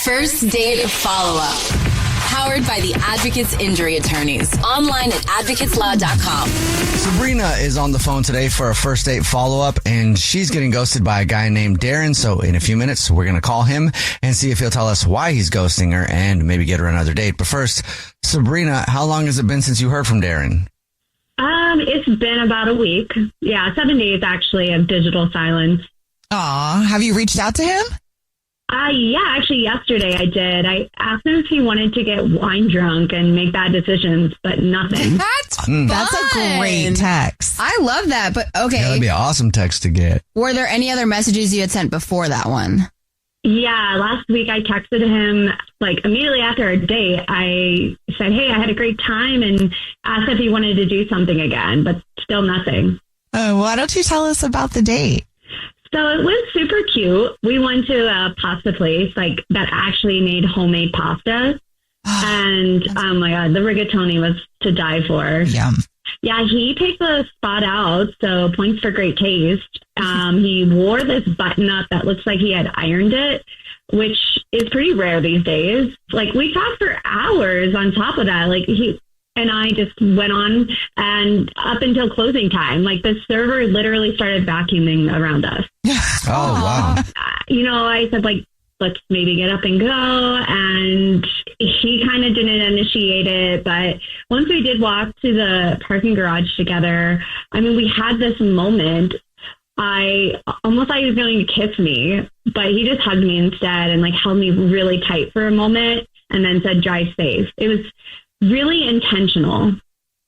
First Date Follow-Up. Powered by the Advocates Injury Attorneys. Online at advocateslaw.com. Sabrina is on the phone today for a first date follow-up, and she's getting ghosted by a guy named Darren. So in a few minutes, we're going to call him and see if he'll tell us why he's ghosting her and maybe get her another date. But first, Sabrina, how long has it been since you heard from Darren? It's been about a week. Yeah, 7 days actually of digital silence. Aw, have you reached out to him? Yeah, actually yesterday I did. I asked him if he wanted to get wine drunk and make bad decisions, but nothing. That's a great text. I love that, but okay. Yeah, that'd be an awesome text to get. Were there any other messages you had sent before that one? Yeah, last week I texted him, like immediately after our date. I said, hey, I had a great time, and asked if he wanted to do something again, but still nothing. Oh, why don't you tell us about the date? So it was super cute. We went to a pasta place like that actually made homemade pasta. And oh my God, the rigatoni was to die for. Yum. Yeah, he picked the spot out, so points for great taste. He wore this button up that looks like he had ironed it, which is pretty rare these days. Like, we talked for hours on top of that. Like, he and I just went on and up until closing time. Like, the server literally started vacuuming around us. Oh, wow. I said, like, let's maybe get up and go. And he kind of didn't initiate it. But once we did walk to the parking garage together, I mean, we had this moment. I almost thought he was going to kiss me, but he just hugged me instead and like held me really tight for a moment and then said, drive safe. It was really intentional.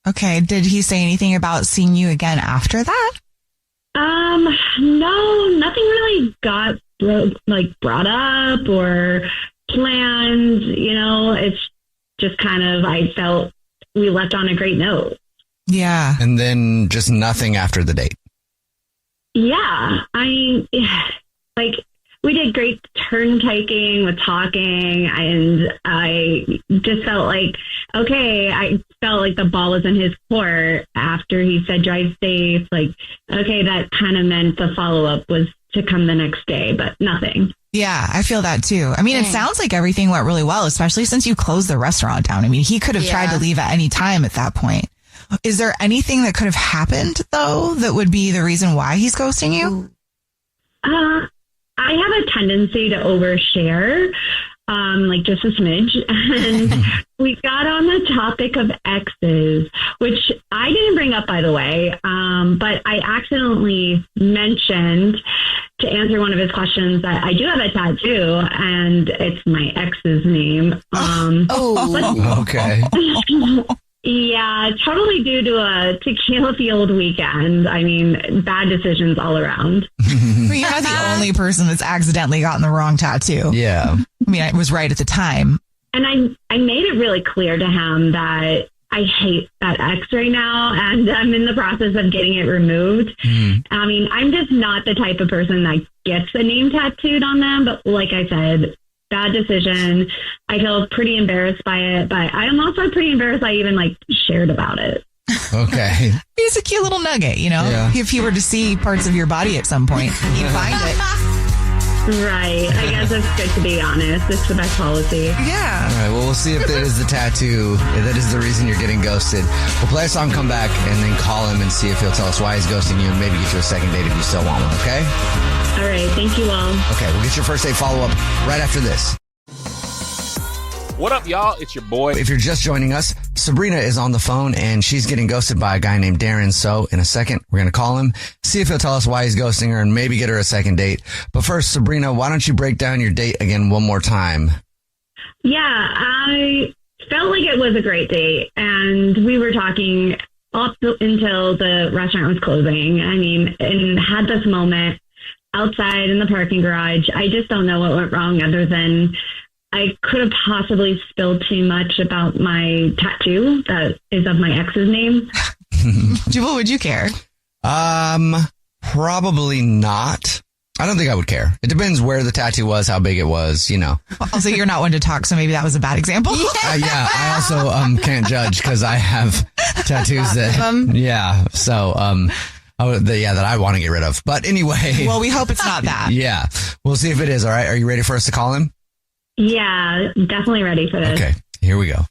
Okay. Did he say anything about seeing you again after that? No, nothing really got brought up or planned. It's just kind of, I felt we left on a great note. Yeah. And then just nothing after the date. Yeah. We did great turn taking with talking, and I just felt like, okay, I felt like the ball was in his court after he said drive safe. Like, okay, that kind of meant the follow-up was to come the next day, but nothing. Yeah, I feel that too. I mean, it sounds like everything went really well, especially since you closed the restaurant down. I mean, he could have tried to leave at any time at that point. Is there anything that could have happened, though, that would be the reason why he's ghosting you? I have a tendency to overshare, like just a smidge. And we got on the topic of exes, which I didn't bring up, by the way, but I accidentally mentioned to answer one of his questions that I do have a tattoo, and it's my ex's name. Okay. Yeah, totally due to a tequila-fueled weekend. I mean, bad decisions all around. You're not the only person that's accidentally gotten the wrong tattoo. Yeah. I mean, I was right at the time. And I made it really clear to him that I hate that ex right now, and I'm in the process of getting it removed. I mean, I'm just not the type of person that gets a name tattooed on them, but like I said, bad decision. I feel pretty embarrassed by it, but I am also pretty embarrassed I even shared about it. Okay. It's a cute little nugget, Yeah. If he were to see parts of your body at some point, he'd find it. Right. I guess it's good to be honest. It's the best policy. Yeah. All right. Well, we'll see if that is the tattoo. If that is the reason you're getting ghosted. We'll play a song, come back, and then call him and see if he'll tell us why he's ghosting you and maybe get you a second date if you still want one, okay? All right. Thank you all. Okay. We'll get your first date follow-up right after this. What up, y'all? It's your boy. If you're just joining us, Sabrina is on the phone and she's getting ghosted by a guy named Darren. So in a second, we're going to call him, see if he'll tell us why he's ghosting her and maybe get her a second date. But first, Sabrina, why don't you break down your date again one more time? Yeah, I felt like it was a great date, and we were talking up until the restaurant was closing. I mean, and had this moment outside in the parking garage. I just don't know what went wrong other than I could have possibly spilled too much about my tattoo that is of my ex's name. Jubal, would you care? Probably not. I don't think I would care. It depends where the tattoo was, how big it was, Also, you're not one to talk, so maybe that was a bad example. Yeah, I also can't judge because I have tattoos that, that I want to get rid of. But anyway. Well, we hope it's not that. Yeah. We'll see if it is. All right. Are you ready for us to call him? Yeah, definitely ready for this. Okay, here we go.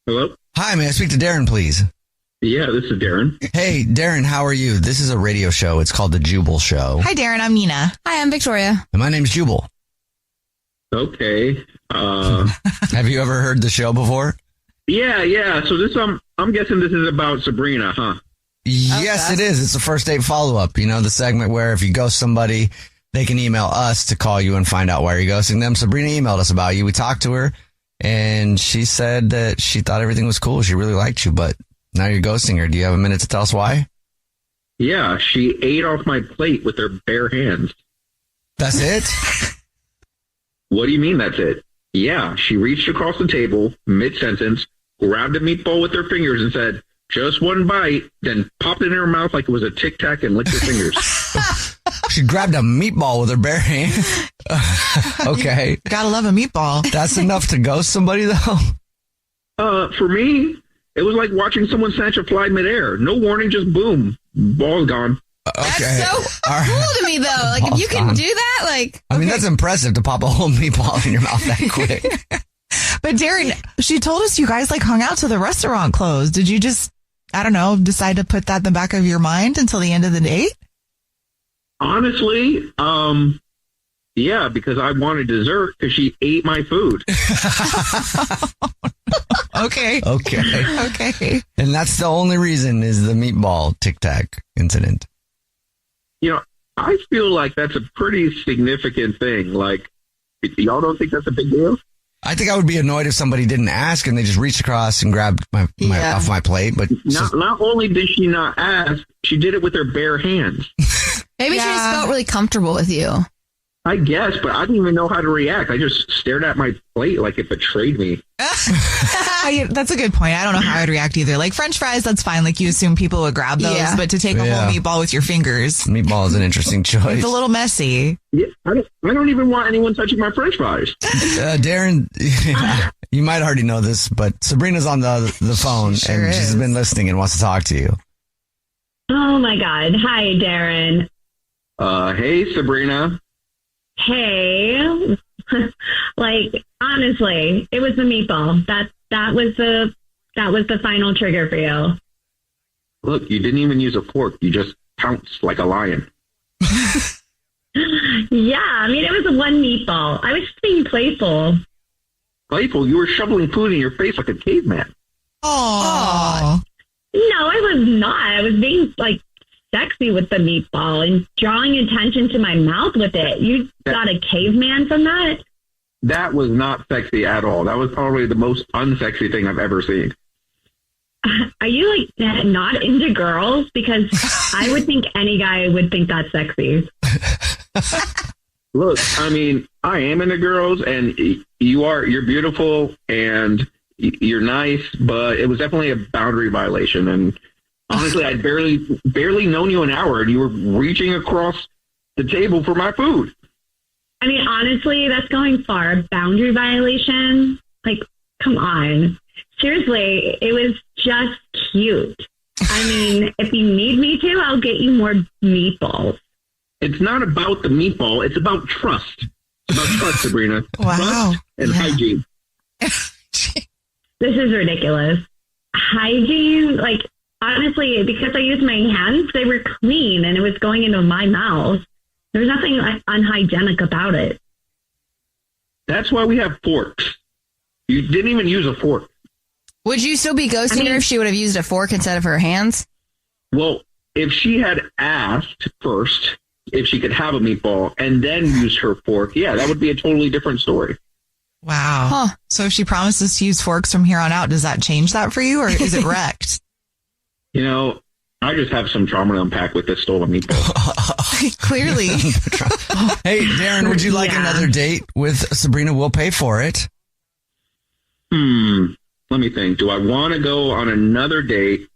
Hello? Hi, may I speak to Darren, please? Yeah, this is Darren. Hey, Darren, how are you? This is a radio show. It's called The Jubal Show. Hi, Darren. I'm Nina. Hi, I'm Victoria. And my name's Jubal. Okay. Have you ever heard the show before? Yeah. So this, I'm guessing this is about Sabrina, huh? Yes, it is. It's the first date follow-up. You know, the segment where if you ghost somebody, they can email us to call you and find out why you're ghosting them. Sabrina emailed us about you. We talked to her, and she said that she thought everything was cool. She really liked you, but now you're ghosting her. Do you have a minute to tell us why? Yeah, she ate off my plate with her bare hands. That's it? What do you mean that's it? Yeah, she reached across the table, mid-sentence, grabbed a meatball with her fingers and said, just one bite, then popped it in her mouth like it was a Tic Tac and licked her fingers. She grabbed a meatball with her bare hand. Okay. Gotta love a meatball. That's enough to ghost somebody, though? For me, it was like watching someone snatch a fly midair. No warning, just boom. Ball's gone. Okay. That's so All right. cool to me, though. Like, if you can Gone. do that, like... I mean, okay. that's impressive to pop a whole meatball in your mouth that quick. But Darren, she told us you guys like hung out till the restaurant closed. Did you just, I don't know, decide to put that in the back of your mind until the end of the date? Honestly, yeah, because I wanted dessert because she ate my food. Okay. Okay. And that's the only reason is the meatball Tic Tac incident. You know, I feel like that's a pretty significant thing. Like, y'all don't think that's a big deal? I think I would be annoyed if somebody didn't ask and they just reached across and grabbed my off my plate. But Not only did she not ask, she did it with her bare hands. Maybe she just felt really comfortable with you. I guess, but I didn't even know how to react. I just stared at my plate like it betrayed me. That's a good point. I don't know how I'd react either. Like French fries, that's fine. Like you assume people would grab those, but to take a whole meatball with your fingers. Meatball is an interesting choice. It's a little messy. Yeah, I don't even want anyone touching my French fries. Darren, you might already know this, but Sabrina's on the phone and she's been listening and wants to talk to you. Oh my God. Hi, Darren. Hey, Sabrina. Hey. Like, honestly, it was the meatball. That was the final trigger for you. Look, you didn't even use a fork. You just pounced like a lion. Yeah, I mean, it was one meatball. I was just being playful. Playful? You were shoveling food in your face like a caveman. Oh. No, I was not. I was being, like, sexy with the meatball and drawing attention to my mouth with it. You got a caveman from that? That was not sexy at all. That was probably the most unsexy thing I've ever seen. Are you, like, not into girls? Because I would think any guy would think that's sexy. Look, I mean, I am into girls, and you're beautiful, and you're nice, but it was definitely a boundary violation. And honestly, I'd barely known you an hour, and you were reaching across the table for my food. I mean, honestly, that's going far. Boundary violation? Like, come on. Seriously, it was just cute. I mean, if you need me to, I'll get you more meatballs. It's not about the meatball. It's about trust. It's about trust, Sabrina. Wow. Trust and hygiene. This is ridiculous. Hygiene? Like, honestly, because I used my hands, they were clean and it was going into my mouth. There's nothing unhygienic about it. That's why we have forks. You didn't even use a fork. Would you still be ghosting her if she would have used a fork instead of her hands? Well, if she had asked first if she could have a meatball and then use her fork, yeah, that would be a totally different story. Wow. Huh. So if she promises to use forks from here on out, does that change that for you, or is it wrecked? You know, I just have some trauma to unpack with this stolen meatball. Clearly. Hey, Darren, would you like another date with Sabrina? We'll pay for it. Let me think. Do I want to go on another date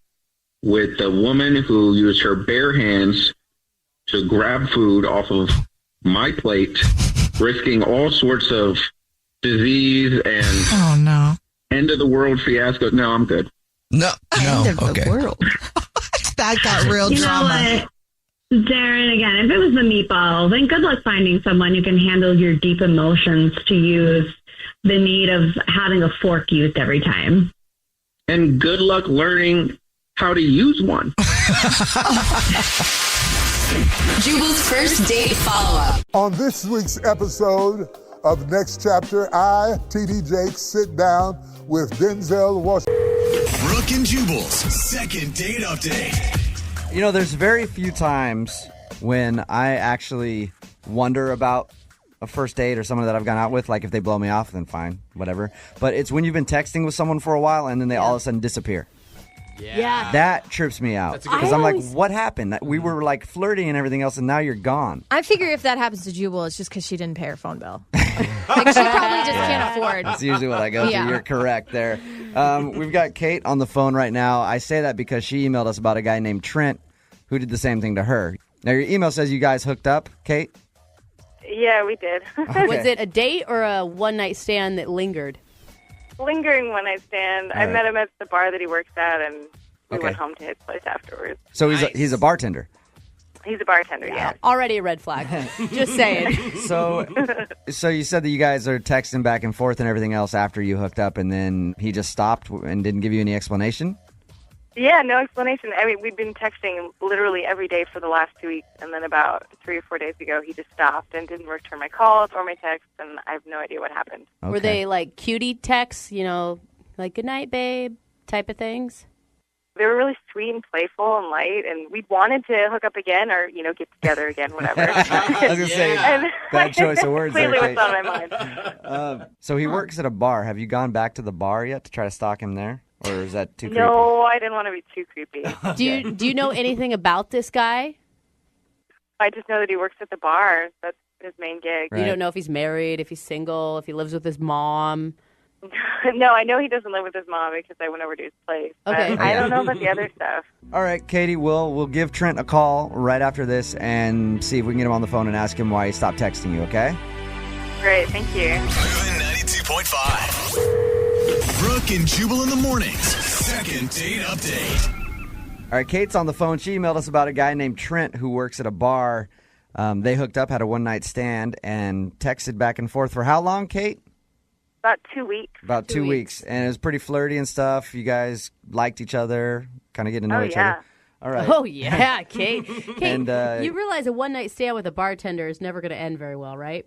with a woman who used her bare hands to grab food off of my plate risking all sorts of disease and Oh, no. end of the world fiasco. No, I'm good. No. End of Okay. the world. That got real You drama. know what? Darren, again, if it was the meatball, then good luck finding someone who can handle your deep emotions to use the need of having a fork used every time. And good luck learning how to use one. Jubal's first date follow-up. On this week's episode of Next Chapter, I, TD Jakes, sit down with Denzel Washington. Brooke and Jubal's second date update. You know, there's very few times when I actually wonder about a first date or someone that I've gone out with. Like, if they blow me off, then fine, whatever. But it's when you've been texting with someone for a while and then they all of a sudden disappear. Yeah. That trips me out. Because I'm like, what happened? We were like flirting and everything else, and now you're gone. I figure if that happens to Jubal, it's just because she didn't pay her phone bill. Like, she probably just can't afford. That's usually what I go Yeah. to. You're correct there. We've got Kate on the phone right now. I say that because she emailed us about a guy named Trent who did the same thing to her. Now, your email says you guys hooked up, Kate? Yeah, we did. Okay. Was it a date or a one-night stand that lingered? Lingering one night stand. All I right. met him at the bar that he works at, and we Okay. went home to his place afterwards. So he's a bartender. He's a bartender, yeah. Already a red flag. Just saying. So you said that you guys are texting back and forth and everything else after you hooked up, and then he just stopped and didn't give you any explanation? Yeah, no explanation. I mean, we've been texting literally every day for the last 2 weeks, and then about 3 or 4 days ago, he just stopped and didn't return my calls or my texts, and I have no idea what happened. Okay. Were they like cutie texts, like good night, babe type of things? They were really sweet and playful and light, and we wanted to hook up again or, get together again, whatever. I was going to say, And bad choice of words there, clearly Kate. what's on my mind. So he works at a bar. Have you gone back to the bar yet to try to stalk him there? Or is that too creepy? No, I didn't want to be too creepy. Do you know anything about this guy? I just know that he works at the bar. That's his main gig. Right. You don't know if he's married, if he's single, if he lives with his mom. No, I know he doesn't live with his mom because I went over to his place. Okay. But I don't know about the other stuff. All right, Katie, we'll give Trent a call right after this and see if we can get him on the phone and ask him why he stopped texting you, okay? Great, thank you. Moving 92.5. Brooke and Jubal in the mornings. Second date update. All right, Kate's on the phone. She emailed us about a guy named Trent who works at a bar. They hooked up, had a one-night stand, and texted back and forth for how long, Kate? About 2 weeks. About 2 weeks. And it was pretty flirty and stuff. You guys liked each other, kind of getting to know each other. All right. Oh, yeah, Kate. Kate, And, you realize a one-night stand with a bartender is never going to end very well, right?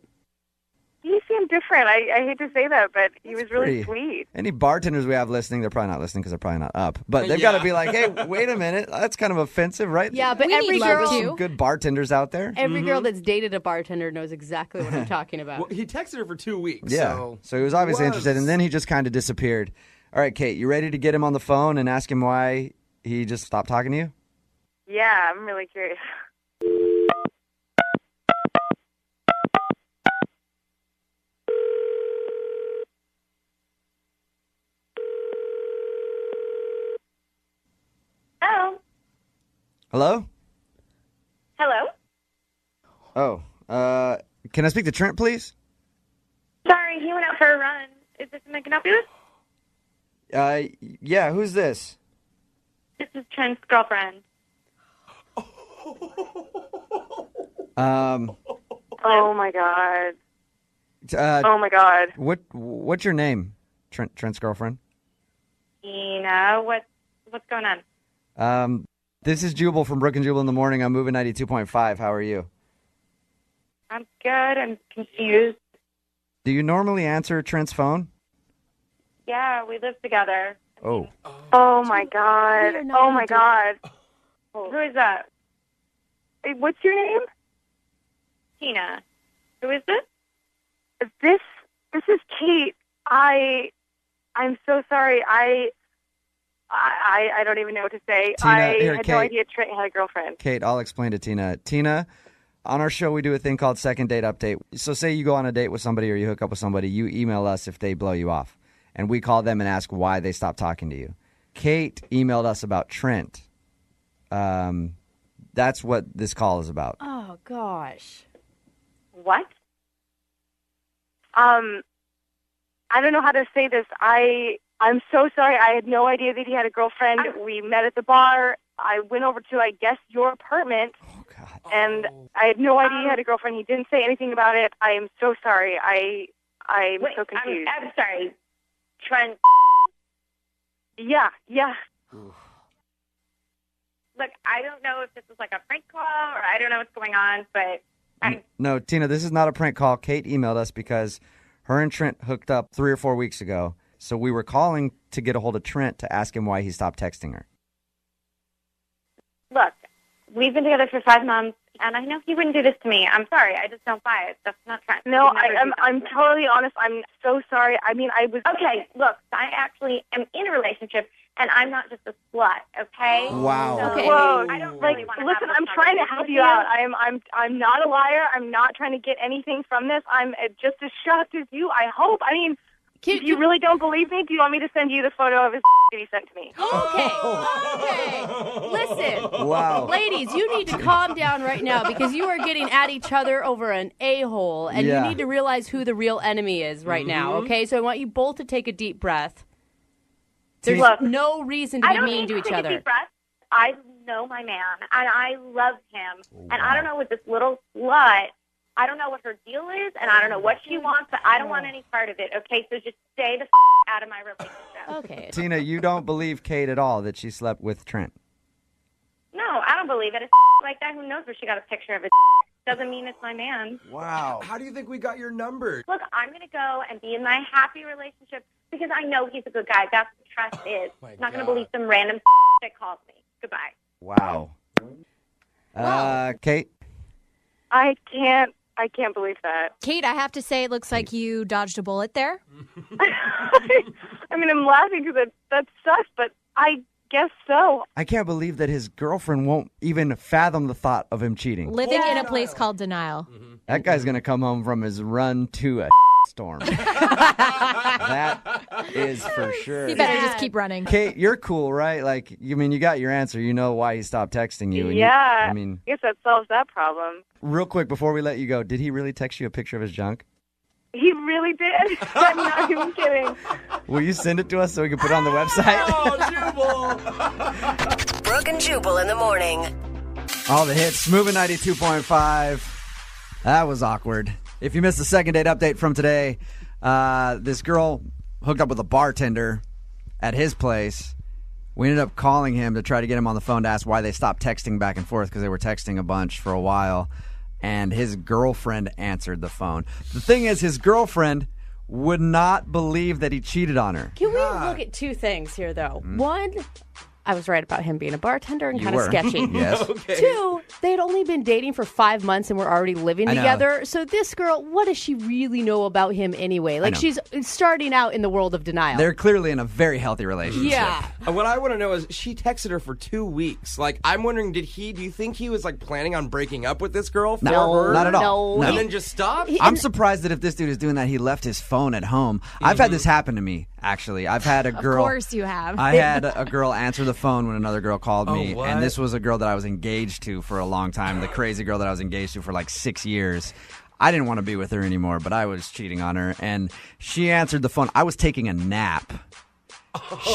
He seemed different. I hate to say that, but he was really pretty- sweet. Any bartenders we have listening, they're probably not listening because they're probably not up. But they've got to be like, hey, wait a minute. That's kind of offensive, right? Yeah, but We every need love, girl, too. Some good bartenders out there. every girl that's dated a bartender knows exactly what I'm talking about. Well, he texted her for 2 weeks. Yeah. So he was obviously interested, and then he just kind of disappeared. All right, Kate, you ready to get him on the phone and ask him why he just stopped talking to you? Yeah, I'm really curious. Oh, Hello? hello. Oh, can I speak to Trent, please? Sorry, he went out for a run. Is this something I can help you with? Yeah, who's this? This is Trent's girlfriend. Oh my god. Oh my god. What's your name? Trent's girlfriend? Tina, what's going on? This is Jubal from Brooke and Jubal in the morning. I'm moving 92.5. How are you? I'm good. I'm confused. Do you normally answer Trent's phone? Yeah, we live together. Oh. Oh my god. We are not Oh my into- god. Who is that? Hey, what's your name? Tina. Who is this? This is Kate. I'm so sorry. I don't even know what to say. Tina, I here, had Kate. no idea Trent had a girlfriend. Kate, I'll explain to Tina. Tina, on our show, we do a thing called Second Date Update. So say you go on a date with somebody or you hook up with somebody, you email us if they blow you off. And we call them and ask why they stopped talking to you. Kate emailed us about Trent. That's what this call is about. Oh, gosh. What? I don't know how to say this. I'm so sorry. I had no idea that he had a girlfriend. We met at the bar. I went over to, I guess, your apartment. Oh, God. And I had no idea he had a girlfriend. He didn't say anything about it. I am so sorry. I'm so confused. I'm sorry. Trent. Yeah. Look, I don't know if this is like a prank call or I don't know what's going on, but No, Tina, this is not a prank call. Kate emailed us because her and Trent hooked up 3 or 4 weeks ago. So we were calling to get a hold of Trent to ask him why he stopped texting her. look, we've been together for 5 months, and I know he wouldn't do this to me. I'm sorry. I just don't buy it. That's not Trent. No, I'm totally honest. I'm so sorry. I mean, I was... Okay, look, I actually am in a relationship, and I'm not just a slut, okay? Wow. So, Okay. Whoa. I don't Like, really want to listen, have I'm this trying to help conversation you with out. I'm not a liar. I'm not trying to get anything from this. I'm just as shocked as you, I hope. I mean, if you really don't believe me, do you want me to send you the photo of his that he sent to me? Okay. Listen. Wow. Ladies, you need to calm down right now because you are getting at each other over an a-hole, and you need to realize who the real enemy is right now, okay? So I want you both to take a deep breath. There's no reason to be mean to each other. Deep breath. I know my man, and I love him. And I don't know what this little slut, I don't know what her deal is, and I don't know what she wants, but I don't want any part of it, okay? So just stay the out of my relationship. Okay. Tina, you don't believe Kate at all that she slept with Trent? No, I don't believe it. It's like that. Who knows where she got a picture of it? Doesn't mean it's my man. Wow. How do you think we got your number? Look, I'm going to go and be in my happy relationship because I know he's a good guy. That's what trust is. I'm not going to believe some random that calls me. Goodbye. Wow. Kate? I can't believe that. Kate, I have to say it looks like you dodged a bullet there. I mean, I'm laughing because that sucks, but I guess so. I can't believe that his girlfriend won't even fathom the thought of him cheating. Living in a place called denial. That guy's going to come home from his run to a storm. That is for sure. You better just keep running. Kate, you're cool, right? Like, you mean, you got your answer. You know why he stopped texting you. And Yeah. I mean, I guess that solves that problem. real quick before we let you go, did he really text you a picture of his junk? He really did. I'm not even kidding. Will you send it to us so we can put it on the website? Jubal! Brooke and Jubal in the morning. All the hits. Moving 92.5. That was awkward. If you missed the second date update from today, this girl hooked up with a bartender at his place. We ended up calling him to try to get him on the phone to ask why they stopped texting back and forth because they were texting a bunch for a while. And his girlfriend answered the phone. The thing is, his girlfriend would not believe that he cheated on her. Can we look at 2 things here, though? One, I was right about him being a bartender and kind of sketchy. Yes. Okay. 2, they had only been dating for 5 months and were already living together. So this girl, what does she really know about him anyway? Like, she's starting out in the world of denial. They're clearly in a very healthy relationship. Yeah. What I want to know is she texted her for 2 weeks. Like, I'm wondering, do you think he was like planning on breaking up with this girl for her? Not at all. No. And then just stopped? I'm surprised that if this dude is doing that, he left his phone at home. I've had this happen to me, actually. I've had a girl. Of course you have. I had a girl answer the phone when another girl called me. what? And this was a girl that I was engaged to for a long time. The crazy girl that I was engaged to for like 6 years. I didn't want to be with her anymore, but I was cheating on her. And she answered the phone. I was taking a nap.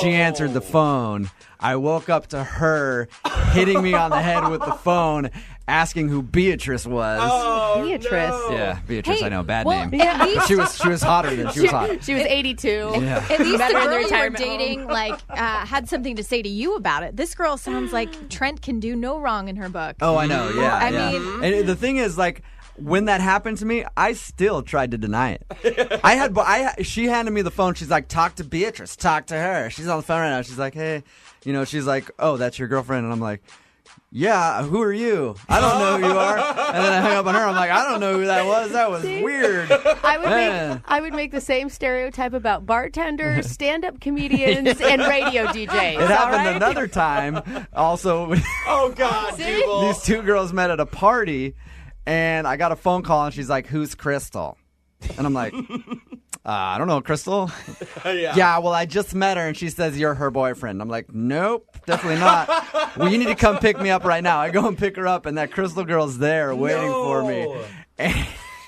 She answered the phone. I woke up to her hitting me on the head with the phone, asking who Beatrice was. Oh, Beatrice. no. Yeah, Beatrice. Hey, I know, bad well, name. at least- But she was hotter than she was hot. She was 82. Yeah. At least the Met her in girl the you were retirement dating had something to say to you about it. This girl sounds like Trent can do no wrong in her book. Oh, I know. Yeah. I yeah. mean- and the thing is, like, when that happened to me, I still tried to deny it. She handed me the phone. She's like, talk to Beatrice. Talk to her. She's on the phone right now. She's like, hey, she's like, oh, that's your girlfriend. And I'm like, yeah, who are you? I don't know who you are. And then I hung up on her. I'm like, I don't know who that was. That was weird. I would make the same stereotype about bartenders, stand-up comedians, and radio DJs. It happened another time. Also, Oh, God, Jubal. these 2 girls met at a party, and I got a phone call, and she's like, who's Crystal? And I'm like, I don't know, Crystal. Yeah, well, I just met her, and she says you're her boyfriend. I'm like, nope, definitely not. Well, you need to come pick me up right now. I go and pick her up, and that Crystal girl's there waiting for me.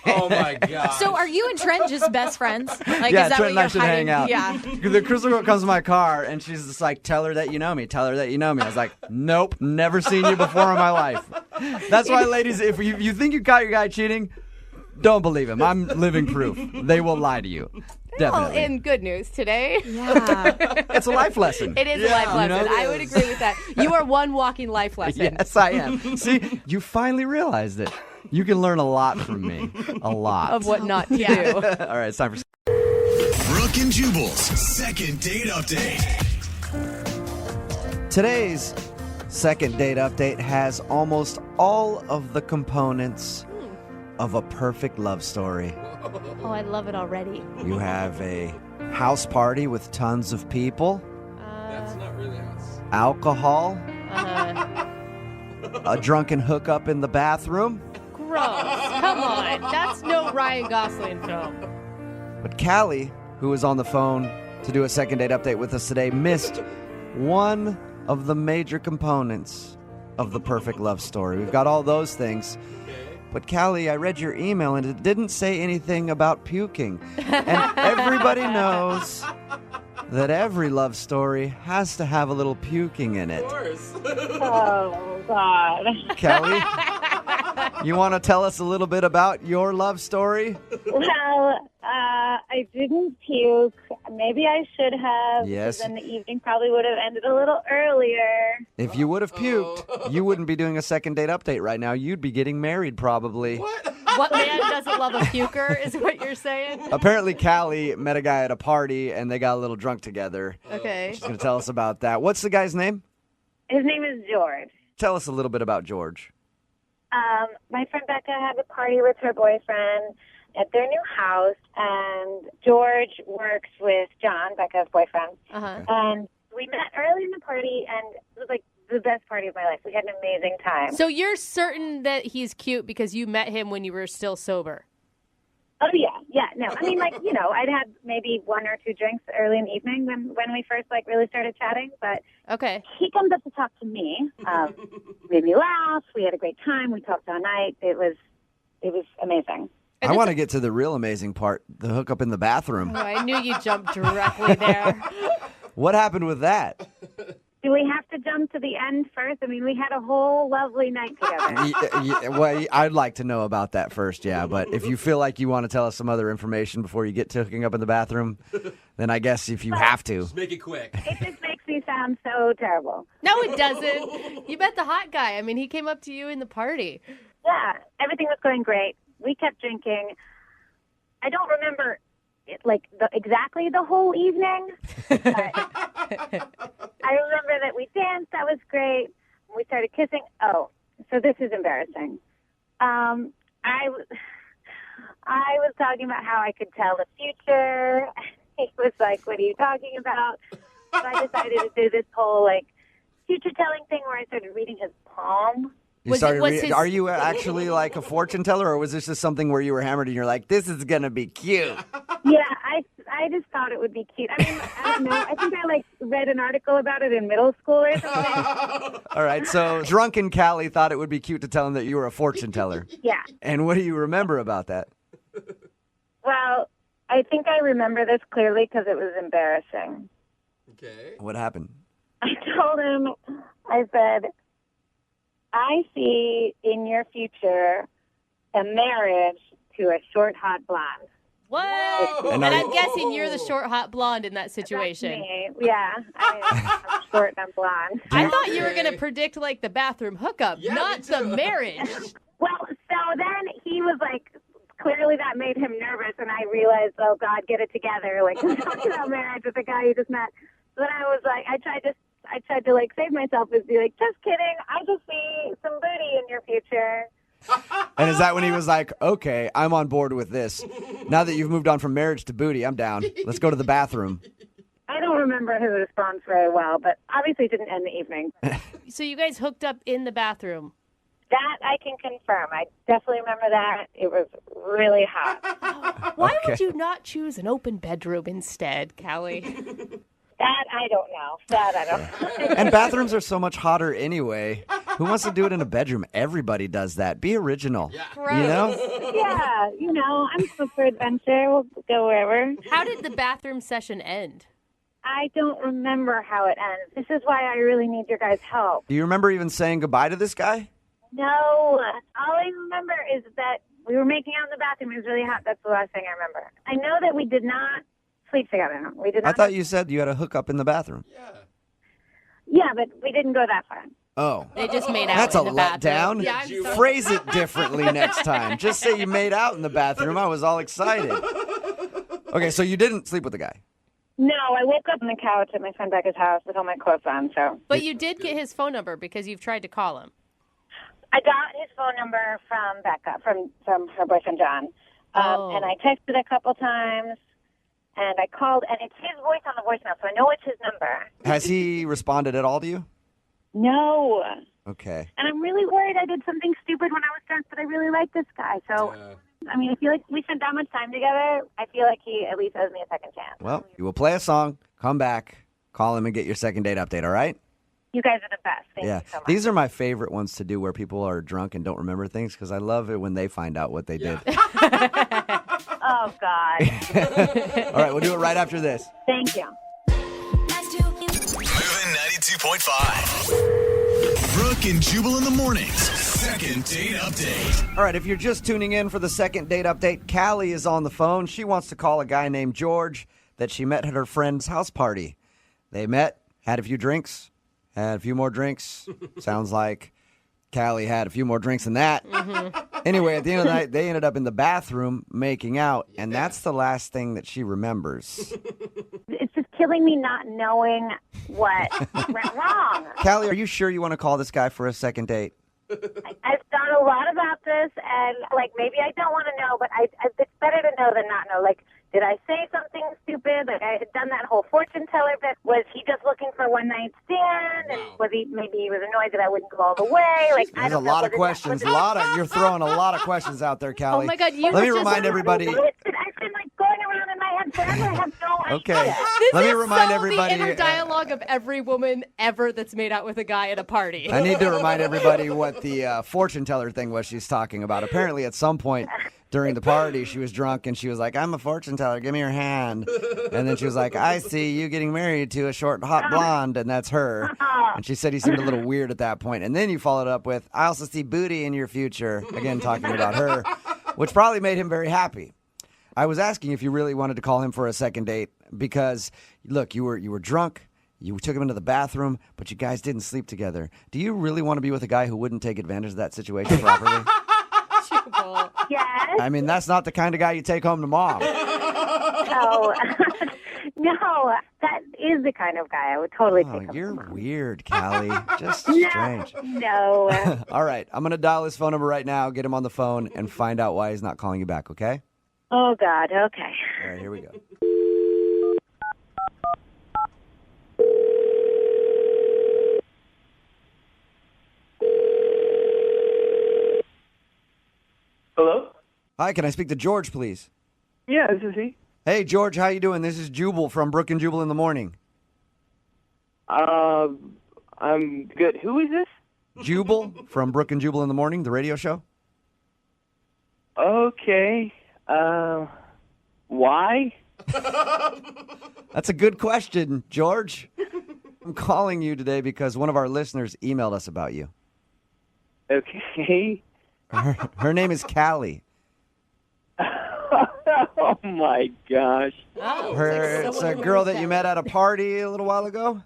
Oh my god. So are you and Trent just best friends? Like, Yeah, is that Trent and I what should you're hang hiding? out. Yeah. The Crystal Girl comes to my car, and she's just like, tell her that you know me. Tell her that you know me. I was like, nope, never seen you before in my life. That's why, ladies, if you think you caught your guy cheating, don't believe him. I'm living proof. They will lie to you. Well, Definitely. in good news today. Yeah. It's a life lesson. It is a life lesson. You know? I would agree with that. You are one walking life lesson. Yes, I am. See, you finally realized it. You can learn a lot from me. A lot. Of what not to do. All right, it's time for... Brooke and Jubal's second date update. Today's second date update has almost all of the components of a perfect love story. Oh, I love it already. You have a house party with tons of people, That's not really us. alcohol, Uh-huh. a drunken hookup in the bathroom. Gross. Come on. That's no Ryan Gosling film. But Callie, who was on the phone to do a second date update with us today, missed one of the major components of the perfect love story. We've got all those things. But Callie, I read your email and it didn't say anything about puking. And everybody knows that every love story has to have a little puking in it. Of course. Oh, God. Kelly, you want to tell us a little bit about your love story? Well, I didn't puke. Maybe I should have. Yes. Then the evening probably would have ended a little earlier. If you would have puked, you wouldn't be doing a second date update right now. You'd be getting married probably. What man doesn't love a puker is what you're saying? Apparently, Callie met a guy at a party and they got a little drunk together. Okay. She's going to tell us about that. What's the guy's name? His name is George. Tell us a little bit about George. My friend Becca had a party with her boyfriend at their new house, and George works with John, Becca's boyfriend. Uh-huh. And we met early in the party, and it was like the best party of my life. We had an amazing time. So you're certain that he's cute because you met him when you were still sober? Oh, yeah. No, I mean, I'd had maybe one or two drinks early in the evening when we first, really started chatting. But okay, he comes up to talk to me, made me laugh. We had a great time. We talked all night. It was amazing. I want to get to the real amazing part, the hookup in the bathroom. Oh, I knew you'd jump directly there. What happened with that? Do we have to jump to the end first? I mean, we had a whole lovely night together. Well, I'd like to know about that first, yeah. But if you feel like you want to tell us some other information before you get to hooking up in the bathroom, then I guess if you have to. Just make it quick. It just makes me sound so terrible. No, it doesn't. You met the hot guy. I mean, he came up to you in the party. Yeah, everything was going great. We kept drinking. I don't remember exactly the whole evening, but I remember that we danced. That was great. We started kissing. Oh, so this is embarrassing. I was talking about how I could tell the future. He was like, "What are you talking about?" So I decided to do this whole future telling thing where I started reading his palm. Are you actually like a fortune teller, or was this just something where you were hammered and you're like, this is going to be cute? Yeah, I just thought it would be cute. I mean, I don't know. I think I read an article about it in middle school or something. All right, so drunken Callie thought it would be cute to tell him that you were a fortune teller. Yeah. And what do you remember about that? Well, I think I remember this clearly because it was embarrassing. Okay. What happened? I told him, I said, I see in your future a marriage to a short, hot blonde. What? And I'm guessing you're the short, hot blonde in that situation. That's me. Yeah, I'm short and I'm blonde. I thought you were going to predict the bathroom hookup, not the marriage. Well, so then he was clearly that made him nervous, and I realized, oh God, get it together. Talking about marriage with a guy you just met. So then I was I tried to save myself and be just kidding. I just see some booty in your future. And is that when he was like, okay, I'm on board with this. Now that you've moved on from marriage to booty, I'm down. Let's go to the bathroom. I don't remember his response very well, but obviously it didn't end the evening. So you guys hooked up in the bathroom? That I can confirm. I definitely remember that. It was really hot. Why would you not choose an open bedroom instead, Callie? That I don't know. And bathrooms are so much hotter anyway. Who wants to do it in a bedroom? Everybody does that. Be original. Yeah. You know? Yeah, I'm up for adventure. We'll go wherever. How did the bathroom session end? I don't remember how it ends. This is why I really need your guys' help. Do you remember even saying goodbye to this guy? No. All I remember is that we were making out in the bathroom. It was really hot. That's the last thing I remember. I know that we did not sleep together. We did not. I thought you said you had a hookup in the bathroom. Yeah, but we didn't go that far. Oh. They just made out That's a in the bathroom. letdown. Yeah, I'm sorry. Phrase it differently next time. Just say you made out in the bathroom. I was all excited. Okay, so you didn't sleep with the guy. No, I woke up on the couch at my friend Becca's house with all my clothes on, so. But you did get his phone number because you've tried to call him. I got his phone number from Becca, from her boyfriend John. And I texted a couple times, and I called, and it's his voice on the voicemail, so I know it's his number. Has he responded at all to you? No. Okay. And I'm really worried I did something stupid when I was drunk, but I really like this guy. So, I mean, I feel like we spent that much time together. I feel like he at least owes me a second chance. Well, you will play a song, come back, call him, and get your second date update, all right? You guys are the best. Thank you so much. These are my favorite ones to do where people are drunk and don't remember things because I love it when they find out what they did. Oh, God. All right, we'll do it right after this. Thank you. Moving 92.5. Brooke and Jubal in the mornings. Second date update. All right, if you're just tuning in for the second date update, Callie is on the phone. She wants to call a guy named George that she met at her friend's house party. They met, had a few drinks, had a few more drinks. Sounds like Callie had a few more drinks than that. Anyway, at the end of the night, they ended up in the bathroom making out, and that's the last thing that she remembers. It's just killing me not knowing what went wrong. Callie, are you sure you want to call this guy for a second date? I've thought a lot about this, and, like, maybe I don't want to know, but it's better to know than not know. Like, did I say something stupid? Like, I had done that whole fortune teller bit. Was he just looking for a one-night stand? And maybe he was annoyed that I wouldn't go all the way? Like, There's a lot of questions. You're throwing a lot of questions out there, Callie. Oh, my God. Let me remind everybody. I've been, like, going around in my head forever. I have no idea. Okay. This Let me is remind so everybody. the inner dialogue of every woman ever that's made out with a guy at a party. I need to remind everybody what the fortune teller thing was she's talking about. Apparently, at some point during the party, she was drunk and she was like, "I'm a fortune teller. Give me your hand." And then she was like, "I see you getting married to a short, hot blonde," and that's her. And she said he seemed a little weird at that point. And then you followed up with, "I also see booty in your future." Again, talking about her, which probably made him very happy. I was asking if you really wanted to call him for a second date because, look, you were drunk. You took him into the bathroom, but you guys didn't sleep together. Do you really want to be with a guy who wouldn't take advantage of that situation properly? Yes. I mean, that's not the kind of guy you take home to mom. No. No, that is the kind of guy I would totally take him. You're weird, Callie. Just strange. No. All right, I'm going to dial his phone number right now, get him on the phone, and find out why he's not calling you back, okay? Oh, God. Okay. All right, here we go. Hello? Hi, can I speak to George, please? Yeah, this is he. Hey, George, how you doing? This is Jubal from Brooke and Jubal in the morning. I'm good. Who is this? Jubal from Brooke and Jubal in the morning, the radio show. Okay. Why? That's a good question, George. I'm calling you today because one of our listeners emailed us about you. Okay. Her name is Callie. Oh, my gosh. It's a girl that you met at a party a little while ago?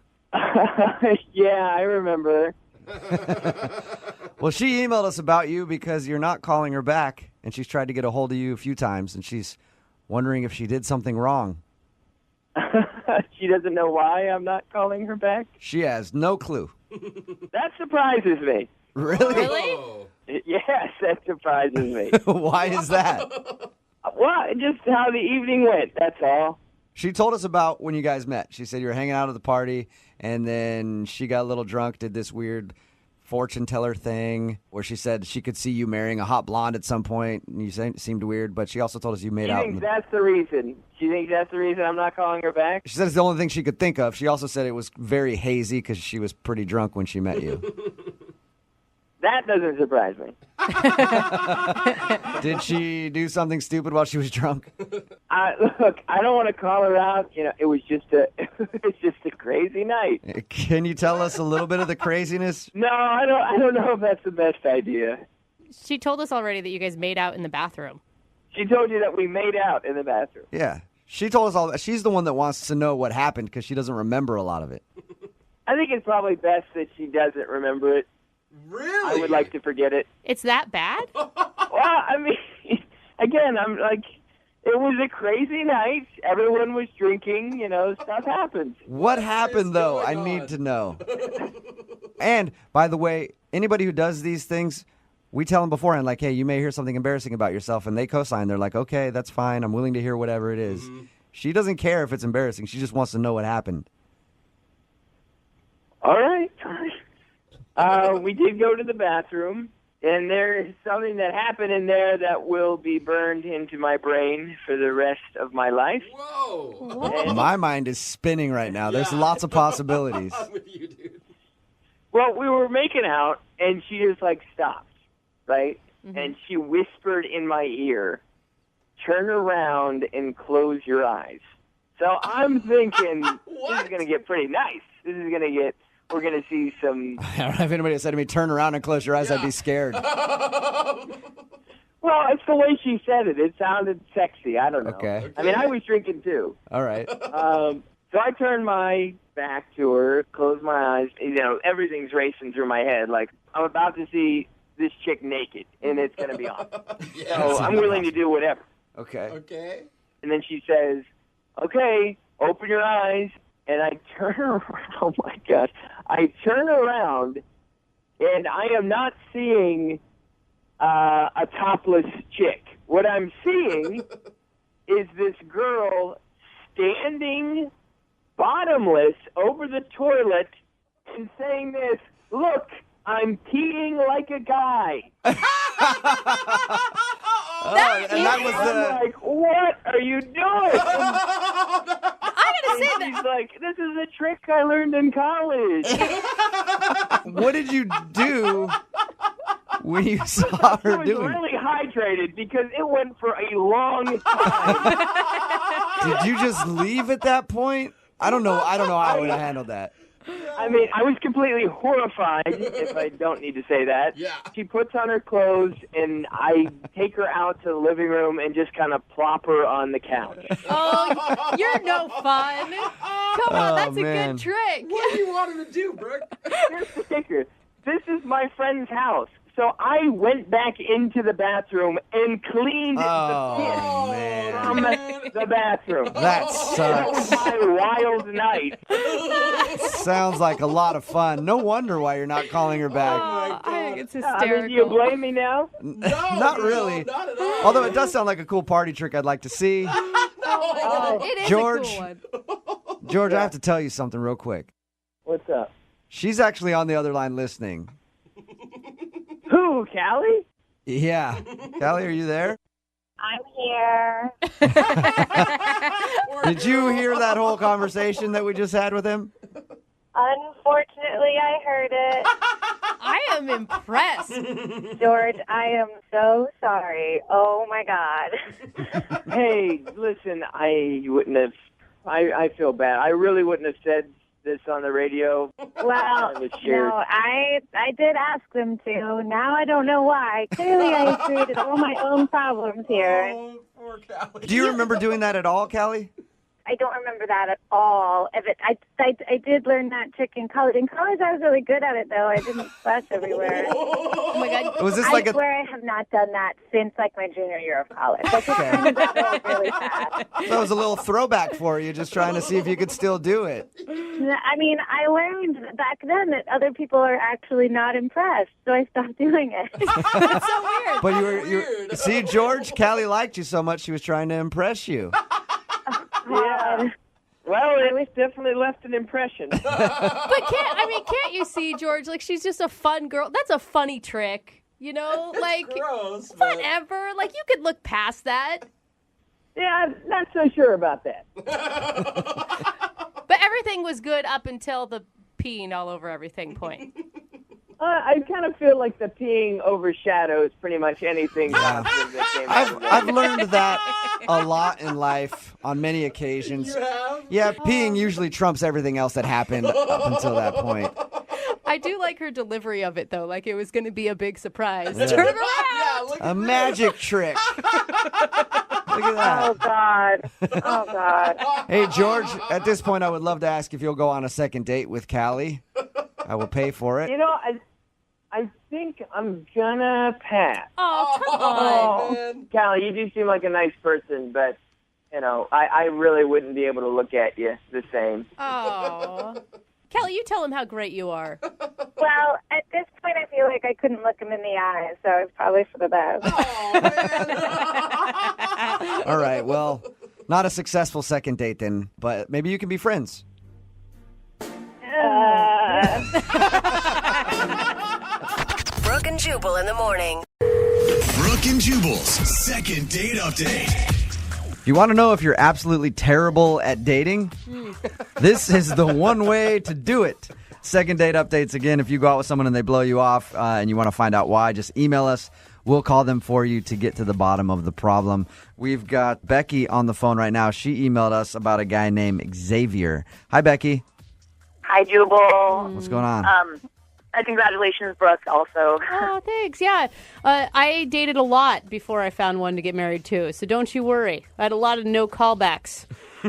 Yeah, I remember. Well, she emailed us about you because you're not calling her back, and she's tried to get a hold of you a few times, and she's wondering if she did something wrong. She doesn't know why I'm not calling her back? She has no clue. That surprises me. Really? Yes, that surprises me. Why is that? Well, just how the evening went, that's all. She told us about when you guys met. She said you were hanging out at the party, and then she got a little drunk, did this weird fortune teller thing where she said she could see you marrying a hot blonde at some point, and you seemed weird, but she also told us you made out. She thinks that's the reason. She thinks that's the reason I'm not calling her back? She said it's the only thing she could think of. She also said it was very hazy because she was pretty drunk when she met you. That doesn't surprise me. Did she do something stupid while she was drunk? Look, I don't want to call her out. You know, it was just a crazy night. Can you tell us a little bit of the craziness? No, I don't know if that's the best idea. She told us already that you guys made out in the bathroom. She told you that we made out in the bathroom. Yeah. She told us all that. She's the one that wants to know what happened because she doesn't remember a lot of it. I think it's probably best that she doesn't remember it. Really? I would like to forget it. It's that bad? Well, I mean, again, I'm like, it was a crazy night. Everyone was drinking. You know, stuff happens. What happened, though? I need to know. And, by the way, anybody who does these things, we tell them beforehand, like, hey, you may hear something embarrassing about yourself, and they co-sign. They're like, okay, that's fine. I'm willing to hear whatever it is. Mm-hmm. She doesn't care if it's embarrassing. She just wants to know what happened. All right. We did go to the bathroom, and there is something that happened in there that will be burned into my brain for the rest of my life. Whoa. My mind is spinning right now. There's lots of possibilities. I'm with you, dude. Well, we were making out, and she just, like, stopped, right? Mm-hmm. And she whispered in my ear, turn around and close your eyes. So I'm thinking, this is going to get pretty nice. We're going to see some... I don't know if anybody had said to me, turn around and close your eyes, I'd be scared. Well, it's the way she said it. It sounded sexy. I don't know. Okay. I mean, I was drinking too. All right. So I turned my back to her, closed my eyes. You know, everything's racing through my head. Like, I'm about to see this chick naked, and it's going to be on. So I'm willing to do whatever. Okay. And then she says, okay, open your eyes. And I turn around. Oh, my gosh. I turn around, and I am not seeing a topless chick. What I'm seeing is this girl standing bottomless over the toilet and saying this, look, I'm peeing like a guy. I'm like, what are you doing? gonna say that. She's like, this is a trick I learned in college. What did you do when you saw her doing? I was really hydrated because it went for a long time. Did you just leave at that point? I don't know how I would have handled that. I mean, I was completely horrified, if I don't need to say that. Yeah. She puts on her clothes, and I take her out to the living room and just kind of plop her on the couch. Oh, you're no fun. Come on, that's a good trick. What do you want him to do, Brooke? Here's the kicker. This is my friend's house. So I went back into the bathroom and cleaned the piss from the bathroom. That sucks. That was my wild night. Sounds like a lot of fun. No wonder why you're not calling her back. Oh, I think it's hysterical. Do you blame me now? No, not really. Not at all. Although it does sound like a cool party trick I'd like to see. It is George, a cool one. George, I have to tell you something real quick. What's up? She's actually on the other line listening. Who, Callie? Yeah. Callie, are you there? I'm here. Did you hear that whole conversation that we just had with him? Unfortunately, I heard it. I am impressed. George, I am so sorry. Oh, my God. Hey, listen, I wouldn't have... I feel bad. I really wouldn't have said this on the radio. Well, no, I did ask them to. Now I don't know why. Clearly, I created all my own problems here. Oh, poor Callie. Do you remember doing that at all, Callie? I don't remember that at all. I did learn that trick in college. In college, I was really good at it, though. I didn't splash everywhere. Oh, my God. Was this like I swear I have not done that since, like, my junior year of college. Like, it kind of got really fast. So it was a little throwback for you, just trying to see if you could still do it. I mean, I learned back then that other people are actually not impressed, so I stopped doing it. That's so weird. But you see, George, Callie liked you so much she was trying to impress you. Yeah. Well, it definitely left an impression. But can't you see, George? Like, she's just a fun girl. That's a funny trick, you know? Like, gross, whatever. Like, you could look past that. Yeah, I'm not so sure about that. But everything was good up until the peeing all over everything point. I kind of feel like the peeing overshadows pretty much anything positive that came out of that. I've learned that a lot in life on many occasions. You have? Yeah, peeing usually trumps everything else that happened up until that point. I do like her delivery of it, though. Like it was going to be a big surprise. Yeah. Turn around! A magic trick. Look at that. Oh, God. Oh, God. Hey, George, at this point, I would love to ask if you'll go on a second date with Callie. I will pay for it. You know, I think I'm gonna pass. Oh, come on, man. Callie, you do seem like a nice person, but, I really wouldn't be able to look at you the same. Oh. Kelly, you tell him how great you are. Well, at this point, I feel like I couldn't look him in the eyes, so it's probably for the best. All right, well, not a successful second date then, but maybe you can be friends. Brooke and Jubal in the morning. Brooke and Jubal's second date update. You want to know if you're absolutely terrible at dating? This is the one way to do it. Second date updates. Again, if you go out with someone and they blow you off and you want to find out why, just email us. We'll call them for you to get to the bottom of the problem. We've got Becky on the phone right now. She emailed us about a guy named Xavier. Hi, Becky. Hi, Jubal. What's going on? Congratulations, Brooke, also. Oh, thanks. Yeah. I dated a lot before I found one to get married to, so don't you worry. I had a lot of no callbacks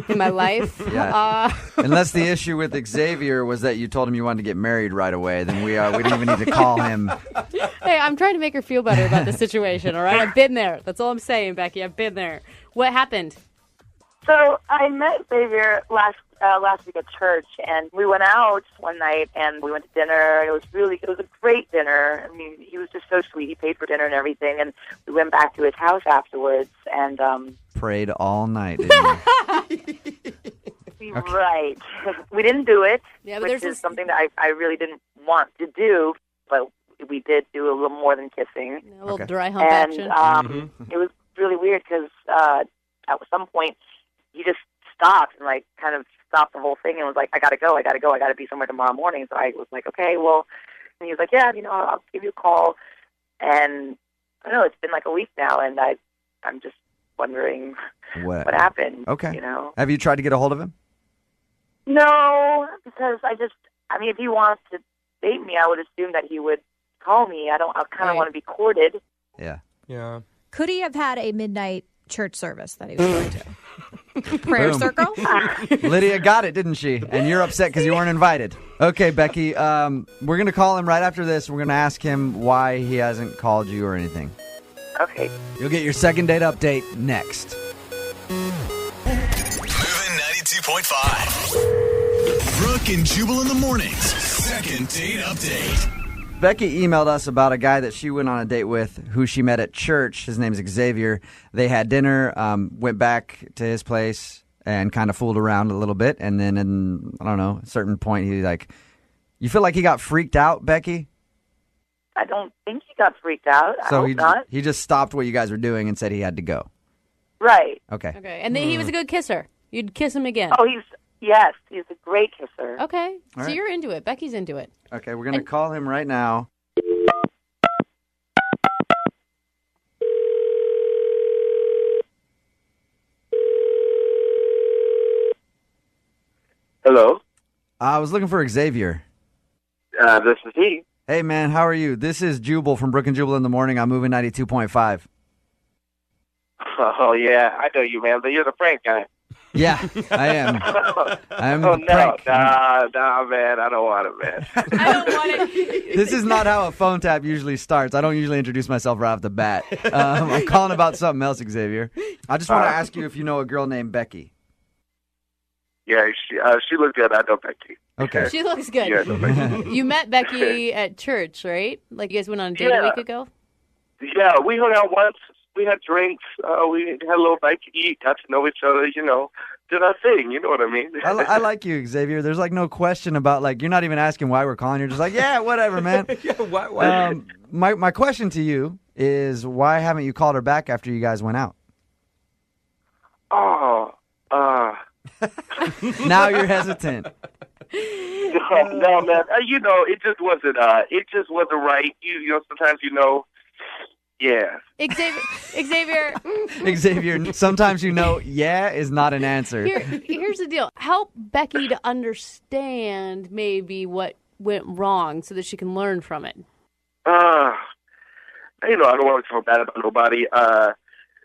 in my life. Yeah. Unless the issue with Xavier was that you told him you wanted to get married right away, then we didn't even need to call him. Hey, I'm trying to make her feel better about the situation, all right? I've been there. That's all I'm saying, Becky. I've been there. What happened? So I met Xavier last week at church, and we went out one night, and we went to dinner. It was a great dinner. I mean, he was just so sweet. He paid for dinner and everything, and we went back to his house afterwards, and prayed all night, didn't you? Okay. Right. We didn't do it, yeah, but which is something that I really didn't want to do, but we did do a little more than kissing. A little dry hump action. It was really weird because at some point he just stopped and kind of stopped the whole thing and was like, I gotta go, I gotta be somewhere tomorrow morning. So I was like, okay, well, and he was like, yeah, I'll give you a call. And I don't know, it's been like a week now, and I'm just wondering what happened. Okay. You know? Have you tried to get a hold of him? No, because if he wants to date me, I would assume that he would call me. I kind of want to be courted. Yeah. Yeah. Could he have had a midnight church service that he was going to? Prayer Boom. circle? Lydia got it, didn't she? And you're upset because you weren't invited. Okay, Becky, we're going to call him right after this. We're going to ask him why he hasn't called you or anything. Okay. You'll get your second date update next. Moving 92.5. Brooke and Jubal in the mornings. Second date update. Becky emailed us about a guy that she went on a date with who she met at church. His name's Xavier. They had dinner, went back to his place and kind of fooled around a little bit. And then, I don't know, at a certain point, you feel like he got freaked out, Becky? I don't think he got freaked out. I hope not. He just stopped what you guys were doing and said he had to go. Right. Okay. Okay. And then he was a good kisser. You'd kiss him again. Oh, yes, he's a great kisser. Okay. All So right. you're into it. Becky's into it. Okay, we're going to call him right now. Hello. I was looking for Xavier. This is he. Hey, man, how are you? This is Jubal from Brooke and Jubal in the morning. I'm moving 92.5. Oh, yeah, I know you, man, but you're the prank guy. Yeah, I am. I'm oh, the no. prank. Nah, man, I don't want it, man. I don't want it. This is not how a phone tap usually starts. I don't usually introduce myself right off the bat. I'm calling about something else, Xavier. I just want to ask you if you know a girl named Becky. Yeah, she looks good. I know Becky. Okay. She looks good. Yeah, I know Becky. You met Becky at church, right? Like you guys went on a date a week ago? Yeah, we hung out once. We had drinks. We had a little bite to eat. Got to know each other, did our thing. You know what I mean? I like you, Xavier. There's no question about you're not even asking why we're calling. You're just like, yeah, whatever, man. Yeah, why? My question to you is, why haven't you called her back after you guys went out? Oh, Now you're hesitant. No, man. It just wasn't. It just wasn't right. Sometimes Yeah. Xavier. Xavier, sometimes yeah is not an answer. Here's the deal. Help Becky to understand maybe what went wrong so that she can learn from it. I don't want to talk bad about nobody.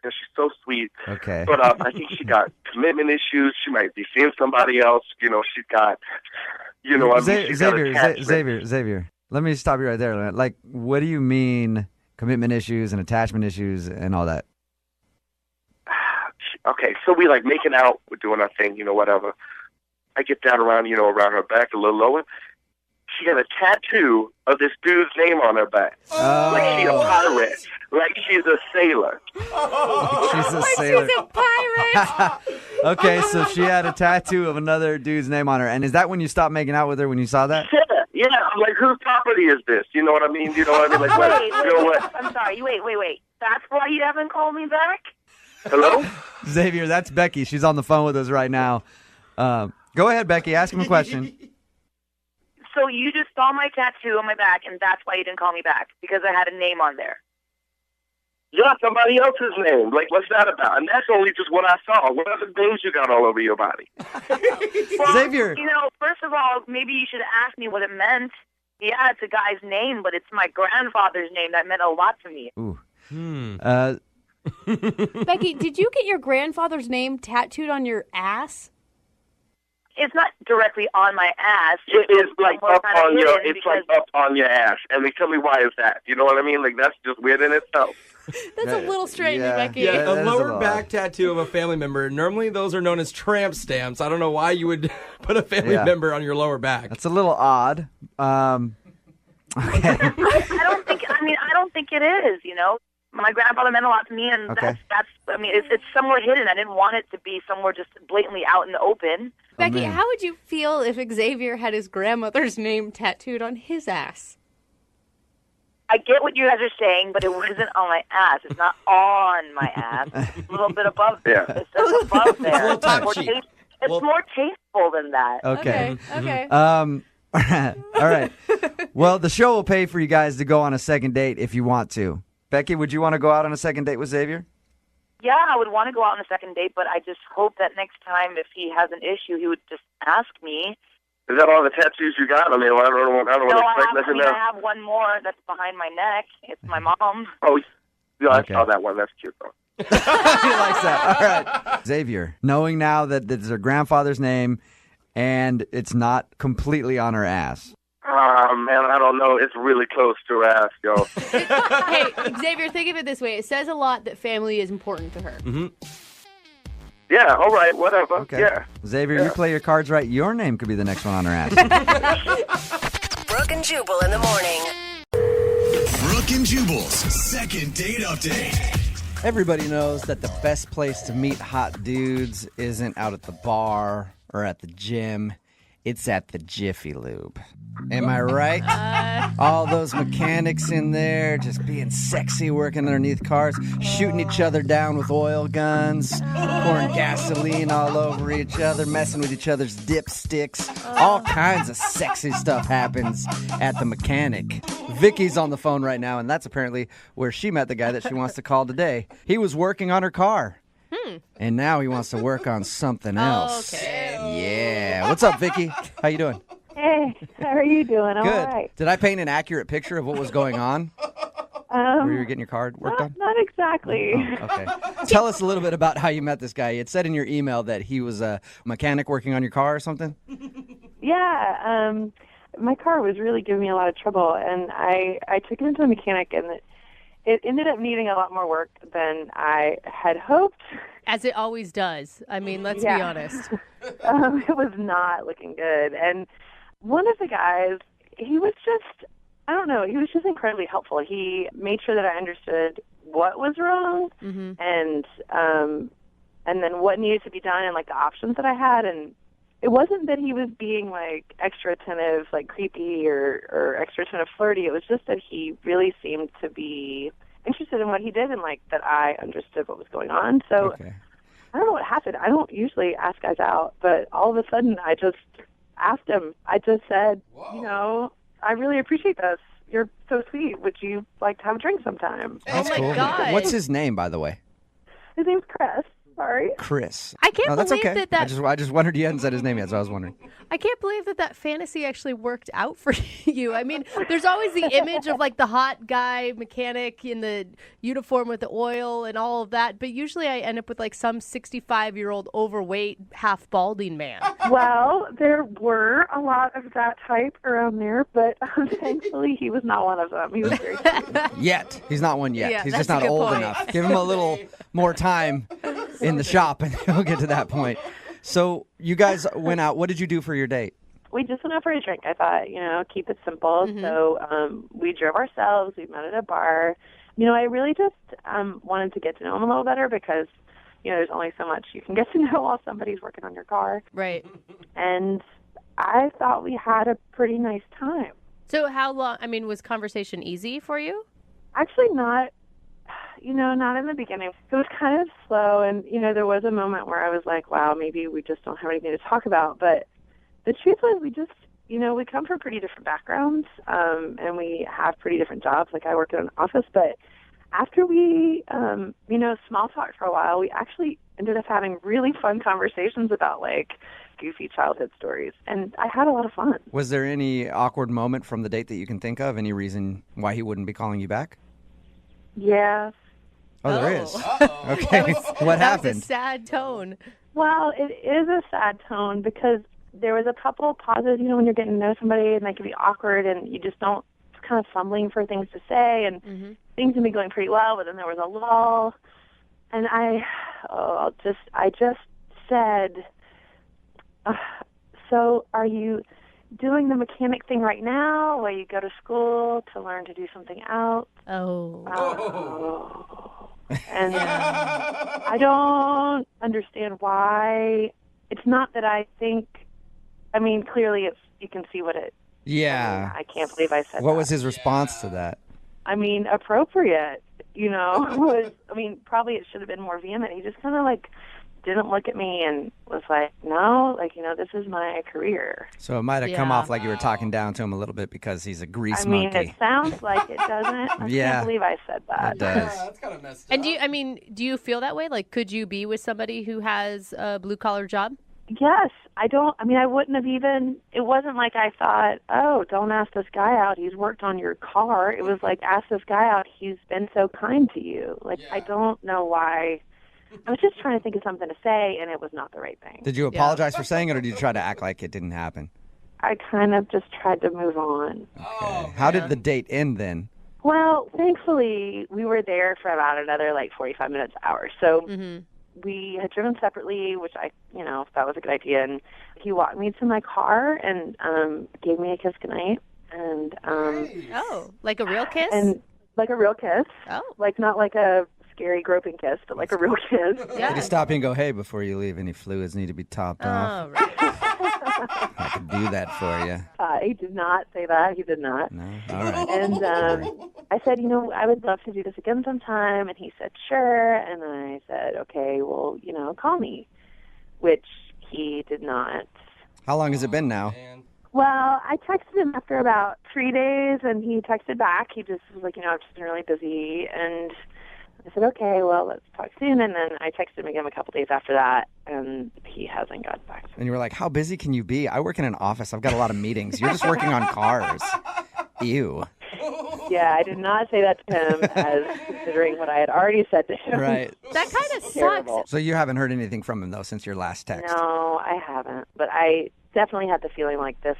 She's so sweet. Okay. But I think she got commitment issues. She might be seeing somebody else. She's got, Xavier, let me stop you right there. Like, what do you mean commitment issues and attachment issues and all that? Okay, so we like making out, we're doing our thing, whatever. I get down around her back a little lower. She got a tattoo of this dude's name on her back. Oh. Like she's a pirate. Like she's a sailor. She's a sailor. She's a pirate. Okay, so she had a tattoo of another dude's name on her. And is that when you stopped making out with her, when you saw that? Yeah. I'm like, whose property is this? You know what I mean? Like, what? I'm sorry. Wait. That's why you haven't called me back? Hello? Xavier, that's Becky. She's on the phone with us right now. Go ahead, Becky. Ask him a question. So you just saw my tattoo on my back, and that's why you didn't call me back, because I had a name on there. Yeah, somebody else's name. Like, what's that about? And that's only just what I saw. What other names you got all over your body? Well, Xavier. First of all, maybe you should ask me what it meant. Yeah, it's a guy's name, but it's my grandfather's name. That meant a lot to me. Ooh. Becky, did you get your grandfather's name tattooed on your ass? It's not directly on my ass. It is like up on your. It's like up on your ass. And tell me, why is that? You know what I mean? Like, that's just weird in itself. That's a little strange, Becky. Yeah, a lower back tattoo of a family member. Normally, those are known as tramp stamps. I don't know why you would put a family member on your lower back. That's a little odd. Okay. I don't think it is. My grandfather meant a lot to me, and that's. It's somewhere hidden. I didn't want it to be somewhere just blatantly out in the open. Becky, how would you feel if Xavier had his grandmother's name tattooed on his ass? I get what you guys are saying, but it wasn't on my ass. It's not on my ass. It's a little bit above there. Yeah. It's just above there. It's more tasteful than that. Okay. Okay. All right. Well, the show will pay for you guys to go on a second date if you want to. Becky, would you want to go out on a second date with Xavier? Yeah, I would want to go out on a second date, but I just hope that next time, if he has an issue, he would just ask me. Is that all the tattoos you got? I mean, I don't want to expect nothing else. I have one more that's behind my neck. It's my mom. Oh, yeah, I saw that one. That's cute, though. He likes that. All right. Xavier, knowing now that it's her grandfather's name and it's not completely on her ass. Man, I don't know. It's really close to her ass, yo. Hey, Xavier, think of it this way. It says a lot that family is important to her. Mm-hmm. Yeah, all right, whatever. Okay. Yeah. Xavier, you play your cards right. Your name could be the next one on her ass. Brooke and Jubal in the morning. Brooke and Jubal's second date update. Everybody knows that the best place to meet hot dudes isn't out at the bar or at the gym. It's at the Jiffy Lube. Am I right? All those mechanics in there just being sexy, working underneath cars, shooting each other down with oil guns, pouring gasoline all over each other, messing with each other's dipsticks. All kinds of sexy stuff happens at the mechanic. Vicky's on the phone right now, and that's apparently where she met the guy that she wants to call today. He was working on her car. And now he wants to work on something else. Okay. Yeah. What's up, Vicky? How you doing? Hey, how are you doing? Good. All right. Did I paint an accurate picture of what was going on? Where you were getting your car worked on? Not exactly. Oh, okay. Tell us a little bit about how you met this guy. It said in your email that he was a mechanic working on your car or something? Yeah. My car was really giving me a lot of trouble, and I took it into a mechanic, and it ended up needing a lot more work than I had hoped. As it always does. I mean, let's be honest. It was not looking good. And one of the guys, he was just, I don't know, he was just incredibly helpful. He made sure that I understood what was wrong and then what needed to be done and, like, the options that I had. And it wasn't that he was being, like, extra attentive, like, creepy or extra attentive flirty. It was just that he really seemed to be interested in what he did and, like, that I understood what was going on. So I don't know what happened. I don't usually ask guys out, but all of a sudden I asked him. I just said, you know, I really appreciate this. You're so sweet. Would you like to have a drink sometime? That's cool. God. What's his name, by the way? His name's Chris. Sorry. Chris. I can't No, that's believe okay. that I just wondered, you hadn't said his name yet, so I was wondering. I can't believe that fantasy actually worked out for you. I mean, there's always the image of like the hot guy mechanic in the uniform with the oil and all of that, but usually I end up with like some 65-year-old overweight, half balding man. Well, there were a lot of that type around there, but thankfully he was not one of them. He was very sweet. Yet. He's not one yet. Yeah, He's that's just a not good old point. enough. Give him a little more time in the shop, and he'll get to that point. So you guys went out. What did you do for your date? We just went out for a drink. I thought, you know, keep it simple. So we drove ourselves. We met at a bar. You know, I really just wanted to get to know him a little better because, you know, there's only so much you can get to know while somebody's working on your car. Right. And I thought we had a pretty nice time. So how long, I mean, was conversation easy for you? Actually not, you know, not in the beginning. It was kind of slow, and, you know, there was a moment where I was like, wow, maybe we just don't have anything to talk about. But the truth was we just, you know, we come from pretty different backgrounds, and we have pretty different jobs. Like, I work in an office, but after we, you know, small talk for a while, we actually ended up having really fun conversations about, like, goofy childhood stories, and I had a lot of fun. Was there any awkward moment from the date that you can think of? Any reason why he wouldn't be calling you back? Yeah. Oh, there is. Okay. What That was happened? a sad tone. Well, it is a sad tone because there was a couple of pauses, you know, when you're getting to know somebody and they can be awkward and you just don't, kind of fumbling for things to say, and things can be going pretty well, but then there was a lull, and I just said, so are you doing the mechanic thing right now while you go to school to learn to do something else? And I don't understand why. It's not that I think, I mean, clearly it's, you can see what it, Yeah. I can't believe I said What that. was his response to that? I mean, appropriate, you know, probably it should have been more vehement. He just kind of like didn't look at me and was like, no, like, you know, this is my career. So it might have come off like you were talking down to him a little bit because he's a grease I mean, monkey. it sounds like it doesn't. I can't believe I said that. It does. That's kind of messed up. And do you feel that way? Like, could you be with somebody who has a blue collar job? Yes, I wouldn't have even, it wasn't like I thought, oh, don't ask this guy out. He's worked on your car. It was like, ask this guy out. He's been so kind to you. Like, I don't know why. I was just trying to think of something to say, and it was not the right thing. Did you apologize for saying it, or did you try to act like it didn't happen? I kind of just tried to move on. Okay. How did the date end then? Well, thankfully, we were there for about another, 45 minutes, hour. So we had driven separately, which I, thought was a good idea. And he walked me to my car and gave me a kiss goodnight. And like a real kiss? And like a real kiss. Oh. Like not like a scary groping kiss, but like a real kiss. Did you stop you and go, hey, before you leave, any fluids need to be topped off? Right. I could do that for you. He did not say that. He did not. No? All right. And I said, I would love to do this again sometime. And he said, sure. And I said, okay, well, call me, which he did not. How long has it been now? Well, I texted him after about 3 days, and he texted back. He just was like, I've just been really busy. And I said, okay, well, let's talk soon. And then I texted him again a couple days after that, and he hasn't gotten back to me. And you were like, how busy can you be? I work in an office. I've got a lot of meetings. You're just working on cars. Ew. Yeah, I did not say that to him as considering what I had already said to him. Right. That kind of Terrible. sucks. So you haven't heard anything from him, though, since your last text? No, I haven't. But I definitely had the feeling like this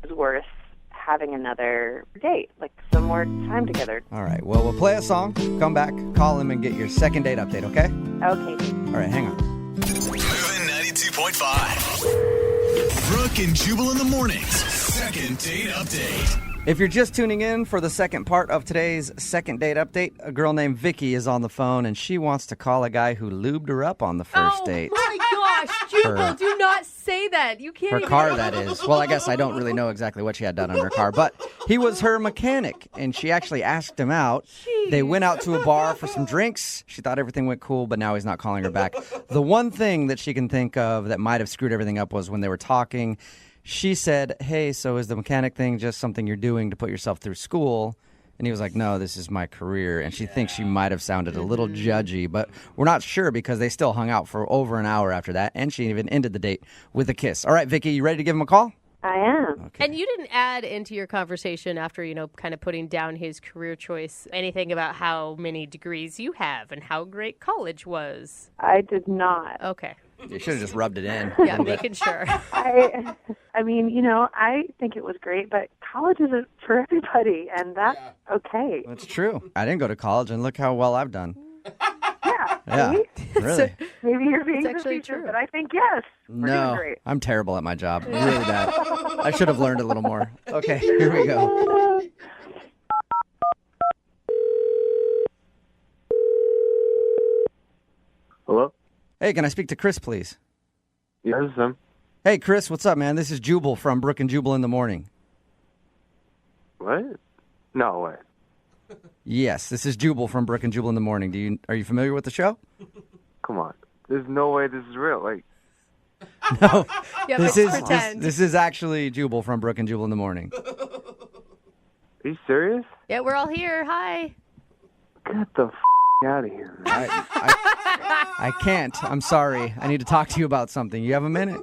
is worth having another date, like some more time together. All right. Well, we'll play a song, come back, call him, and get your second date update, okay? Okay. All right, hang on. Moving 92.5. Brooke and Jubal in the mornings. Second date update. If you're just tuning in for the second part of today's second date update, a girl named Vicky is on the phone, and she wants to call a guy who lubed her up on the first date. Oh my gosh, Jubal, Her- do not say that. You can't Her even... car, that is. Well, I guess I don't really know exactly what she had done on her car, but he was her mechanic, and she actually asked him out. They went out to a bar for some drinks. She thought everything went cool, but now he's not calling her back. The one thing that she can think of that might have screwed everything up was when they were talking, she said, hey, so is the mechanic thing just something you're doing to put yourself through school? And he was like, no, this is my career. And she thinks she might have sounded a little judgy, but we're not sure because they still hung out for over an hour after that. And she even ended the date with a kiss. All right, Vicky, you ready to give him a call? I am. Okay. And you didn't add into your conversation after, kind of putting down his career choice, anything about how many degrees you have and how great college was. I did not. Okay. You should have just rubbed it in. Yeah, making sure. I mean, I think it was great, but college isn't for everybody, and that's okay. That's true. I didn't go to college, and look how well I've done. Yeah. Yeah, really. Maybe you're being It's actually facetious, true. but I think yes. We're doing No, great. I'm terrible at my job. Really bad. I should have learned a little more. Okay, here we go. Hello? Hey, can I speak to Chris, please? Yeah, this is him. Hey, Chris, what's up, man? This is Jubal from Brooke and Jubal in the Morning. What? No way. Yes, this is Jubal from Brooke and Jubal in the Morning. Are you familiar with the show? Come on. There's no way this is real. Like, No. Yeah, this but is pretend. this is actually Jubal from Brooke and Jubal in the Morning. are you serious? Yeah, we're all here. Hi. Get the out of here, man. I can't. I'm sorry. I need to talk to you about something. You have a minute?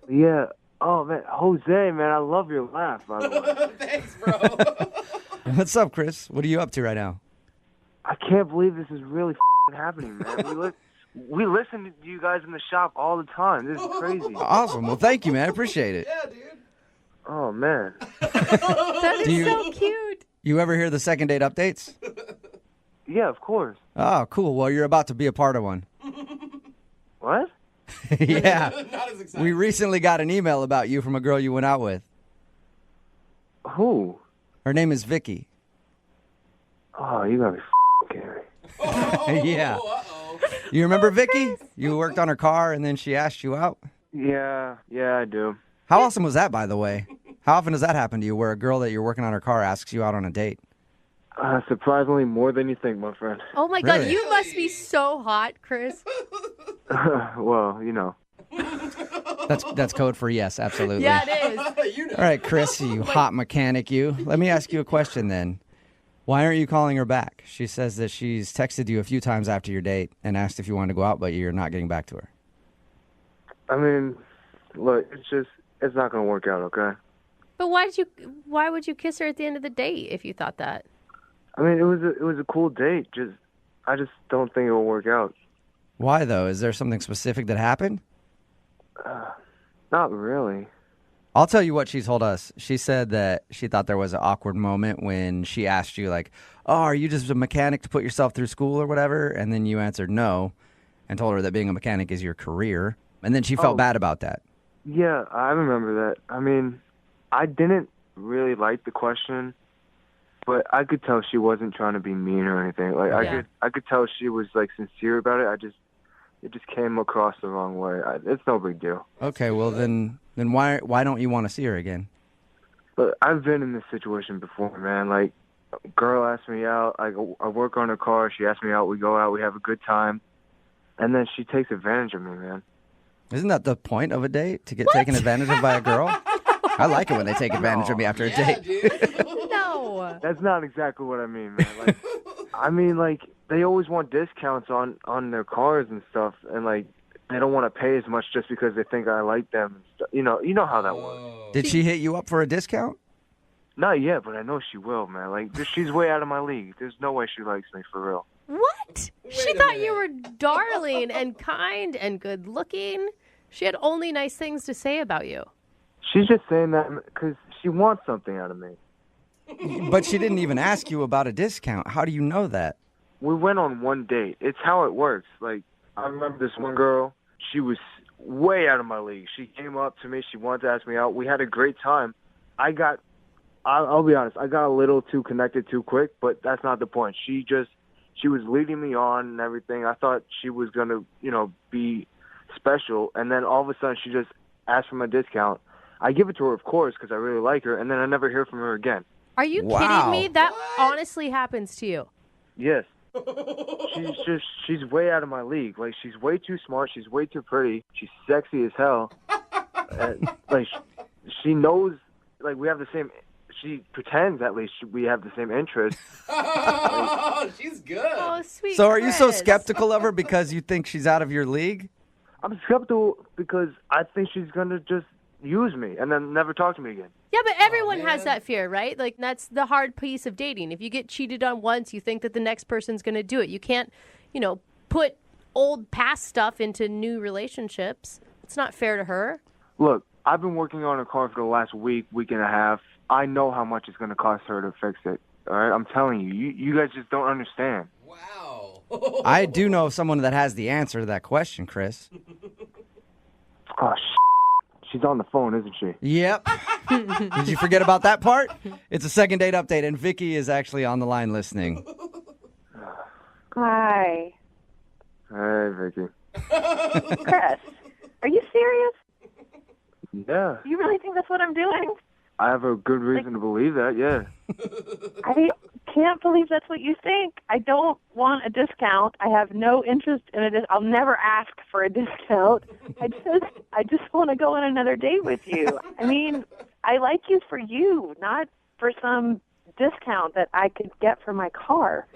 Yeah. Oh, man. Jose, man, I love your laugh, by the way. Thanks, bro. What's up, Chris? What are you up to right now? I can't believe this is really happening, man. We listen to you guys in the shop all the time. This is crazy. Awesome. Well, thank you, man. I appreciate it. Yeah, dude. Oh, man. That is so cute. You ever hear the second date updates? Yeah, of course. Oh, cool. Well, you're about to be a part of one. What? Yeah. Not as exciting. We recently got an email about you from a girl you went out with. Who? Her name is Vicky. Oh, you gotta be kidding me. Yeah. Uh-oh. You remember Vicky? You worked on her car and then she asked you out? Yeah, I do. How awesome was that, by the way? How often does that happen to you where a girl that you're working on her car asks you out on a date? Surprisingly more than you think, my friend. Oh my God, Really? you must be so hot, Chris. Well, you know. That's code for yes, absolutely. Yeah, it is. You know. All right, Chris, you hot mechanic, you. Let me ask you a question then. Why aren't you calling her back? She says that she's texted you a few times after your date and asked if you wanted to go out, but you're not getting back to her. I mean, look, it's not going to work out, okay? But why would you kiss her at the end of the date if you thought that? I mean, it was a cool date. I just don't think it will work out. Why, though? Is there something specific that happened? Not really. I'll tell you what she told us. She said that she thought there was an awkward moment when she asked you, like, oh, are you just a mechanic to put yourself through school or whatever? And then you answered no and told her that being a mechanic is your career. And then she felt bad about that. Yeah, I remember that. I mean, I didn't really like the question, but I could tell she wasn't trying to be mean or anything. Like I could tell she was like sincere about it. It just came across the wrong way. It's no big deal. Okay, well then why don't you want to see her again? But I've been in this situation before, man. Like, a girl asked me out. I work on her car. She asked me out. We go out. We have a good time. And then she takes advantage of me, man. Isn't that the point of a date? To get taken advantage of by a girl? I like it when they take advantage of me after a date. No. That's not exactly what I mean, man. Like, I mean, like, they always want discounts on their cars and stuff, and like they don't want to pay as much just because they think I like them and stuff. You know how that works. Did she hit you up for a discount? Not yet, but I know she will, man. Like, she's way out of my league. There's no way she likes me for real. What? She thought you were darling and kind and good looking. She had only nice things to say about you. She's just saying that because she wants something out of me. But she didn't even ask you about a discount. How do you know that? We went on one date. It's how it works. Like, I remember this one girl. She was way out of my league. She came up to me. She wanted to ask me out. We had a great time. I'll be honest, I got a little too connected too quick, but that's not the point. She was leading me on and everything. I thought she was going to, be special. And then all of a sudden she just asked for my discount. I give it to her, of course, because I really like her. And then I never hear from her again. Are you kidding me? That honestly happens to you. Yes. She's way out of my league. Like, she's way too smart. She's way too pretty. She's sexy as hell. Like, she knows, like, we have the same. She pretends at least we have the same interests. Oh, she's good. Oh, sweet. So are you so Chris. skeptical of her because you think she's out of your league? I'm skeptical because I think she's gonna just use me and then never talk to me again. Yeah, but everyone has that fear, right? Like, that's the hard piece of dating. If you get cheated on once, you think that the next person's going to do it. You can't, put old past stuff into new relationships. It's not fair to her. Look, I've been working on her car for the last week and a half. I know how much it's going to cost her to fix it. All right, I'm telling you, you guys just don't understand. I do know someone that has the answer to that question, Chris. Oh, she's on the phone, isn't she? Yep. Did you forget about that part? It's a second date update, and Vicky is actually on the line listening. Hi. Hey, Vicky. Chris, are you serious? Yeah, You really think that's what I'm doing? I have a good reason to believe that, yeah. I can't believe that's what you think. I don't want a discount. I have no interest in it. I'll never ask for a discount. I just want to go on another date with you. I mean, I like you for you, not for some discount that I could get for my car.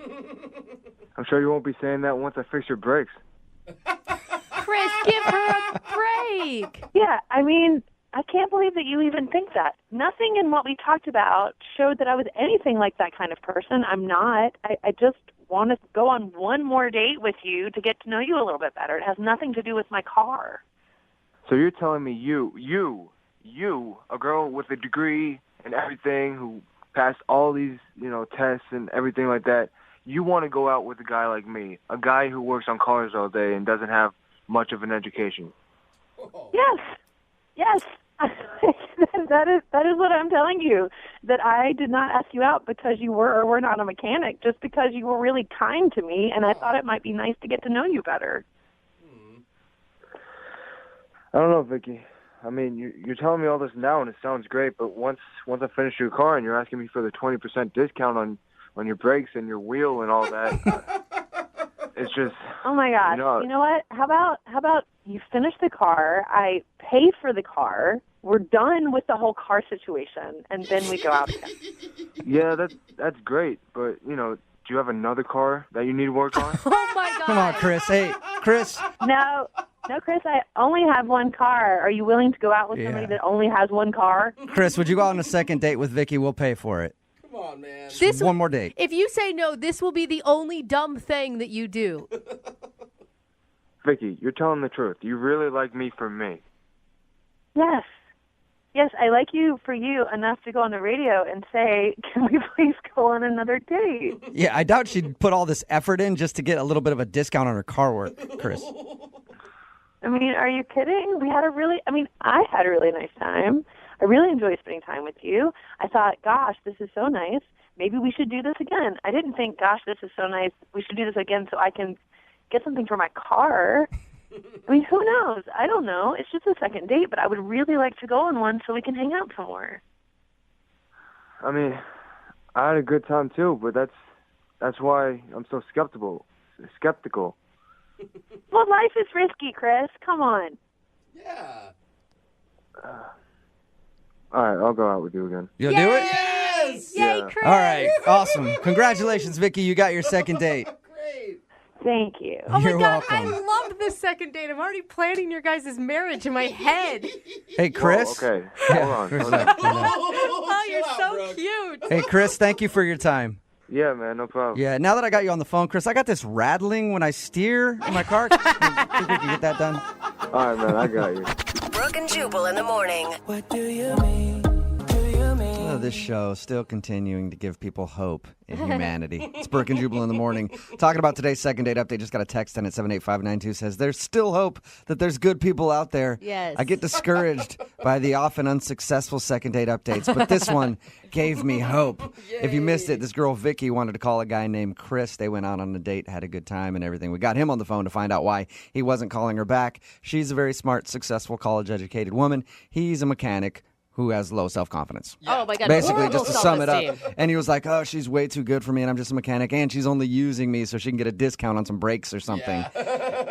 I'm sure you won't be saying that once I fix your brakes. Chris, give her a break. Yeah, I mean, I can't believe that you even think that. Nothing in what we talked about showed that I was anything like that kind of person. I'm not. I just want to go on one more date with you to get to know you a little bit better. It has nothing to do with my car. So you're telling me you, a girl with a degree and everything who passed all these, tests and everything like that, you want to go out with a guy like me, a guy who works on cars all day and doesn't have much of an education? Yes. that is what I'm telling you. That I did not ask you out because you were or were not a mechanic, just because you were really kind to me, and I thought it might be nice to get to know you better. I don't know, Vicky. I mean, you're telling me all this now, and it sounds great, but once I finish your car and you're asking me for the 20% discount on your brakes and your wheel and all that, it's just... Oh, my gosh. You know what? How about you finish the car, I pay for the car, we're done with the whole car situation, and then we go out again. Yeah, that's great, but, do you have another car that you need work on? Oh, my God. Come on, Chris. Hey, Chris. No, Chris, I only have one car. Are you willing to go out with somebody that only has one car? Chris, would you go on a second date with Vicky? We'll pay for it. Come on, man. One more date. If you say no, this will be the only dumb thing that you do. Vicky, you're telling the truth. You really like me for me. Yes. Yes, I like you for you enough to go on the radio and say, can we please go on another date? Yeah, I doubt she'd put all this effort in just to get a little bit of a discount on her car work, Chris. I mean, are you kidding? I had a really nice time. I really enjoyed spending time with you. I thought, gosh, this is so nice. Maybe we should do this again. I didn't think, gosh, this is so nice. We should do this again so I can get something for my car. I mean, who knows? I don't know. It's just a second date, but I would really like to go on one so we can hang out some more. I mean, I had a good time too, but that's why I'm so skeptical. Well, life is risky, Chris. Come on. Yeah. All right, I'll go out with you again. You'll do it? Yes! Yay, Yeah. Chris! All right, awesome. Congratulations, Vicky. You got your second date. Great. Thank you. Oh, my You're God. welcome. I love this second date. I'm already planning your guys' marriage in my head. Hey, Chris. Whoa, okay, Yeah, hold on. Chris, Hold on. Oh, you're Chill out, so Brooke. cute. Hey, Chris, thank you for your time. Yeah, man, no problem. Yeah, now that I got you on the phone, Chris, I got this rattling when I steer in my car. Think we can get that done? All right, man, I got you. Brooke and Jubal in the morning. What do you mean? This show still continuing to give people hope in humanity. It's Brooke and Jubal in the morning. Talking about today's second date update. Just got a text in at 78592 says, there's still hope that there's good people out there. Yes. I get discouraged by the often unsuccessful second date updates, but this one gave me hope. If you missed it, this girl Vicky wanted to call a guy named Chris. They went out on a date, had a good time and everything. We got him on the phone to find out why he wasn't calling her back. She's a very smart, successful, college-educated woman. He's a mechanic who has low self-confidence. Oh, my God. Basically, Horrible just to sum it up. self-esteem. And he was like, oh, she's way too good for me, and I'm just a mechanic, and she's only using me so she can get a discount on some brakes or something.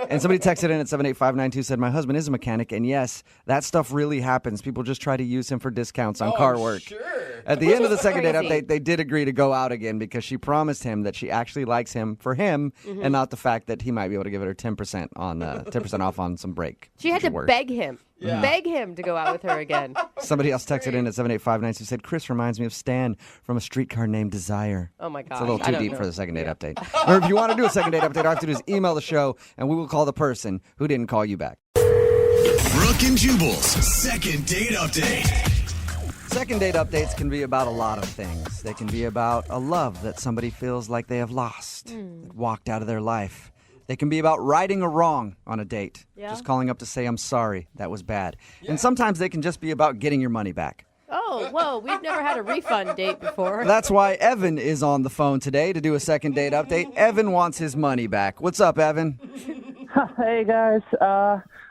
And somebody texted in at 78592 said, my husband is a mechanic, and yes, that stuff really happens. People just try to use him for discounts on car work. Sure. At the end of the second date update, they did agree to go out again because she promised him that she actually likes him for him and not the fact that he might be able to give her 10% on 10% off on some break. She had to beg him. Yeah. Beg him to go out with her again. Somebody else texted in at 78592 said, Chris reminds me of Stan from A Streetcar Named Desire. Oh, my gosh. It's a little too deep for the second date update. Or if you want to do a second date update, all you have to do is email the show, and we will call the person who didn't call you back. Brooke and Jubal's second date update. Second date updates can be about a lot of things. They can be about a love that somebody feels like they have lost, that walked out of their life. They can be about righting a wrong on a date. Yeah. Just calling up to say, I'm sorry, that was bad. Yeah. And sometimes they can just be about getting your money back. Oh, whoa, we've never had a refund date before. That's why Evan is on the phone today to do a second date update. Evan wants his money back. What's up, Evan? Hey, guys.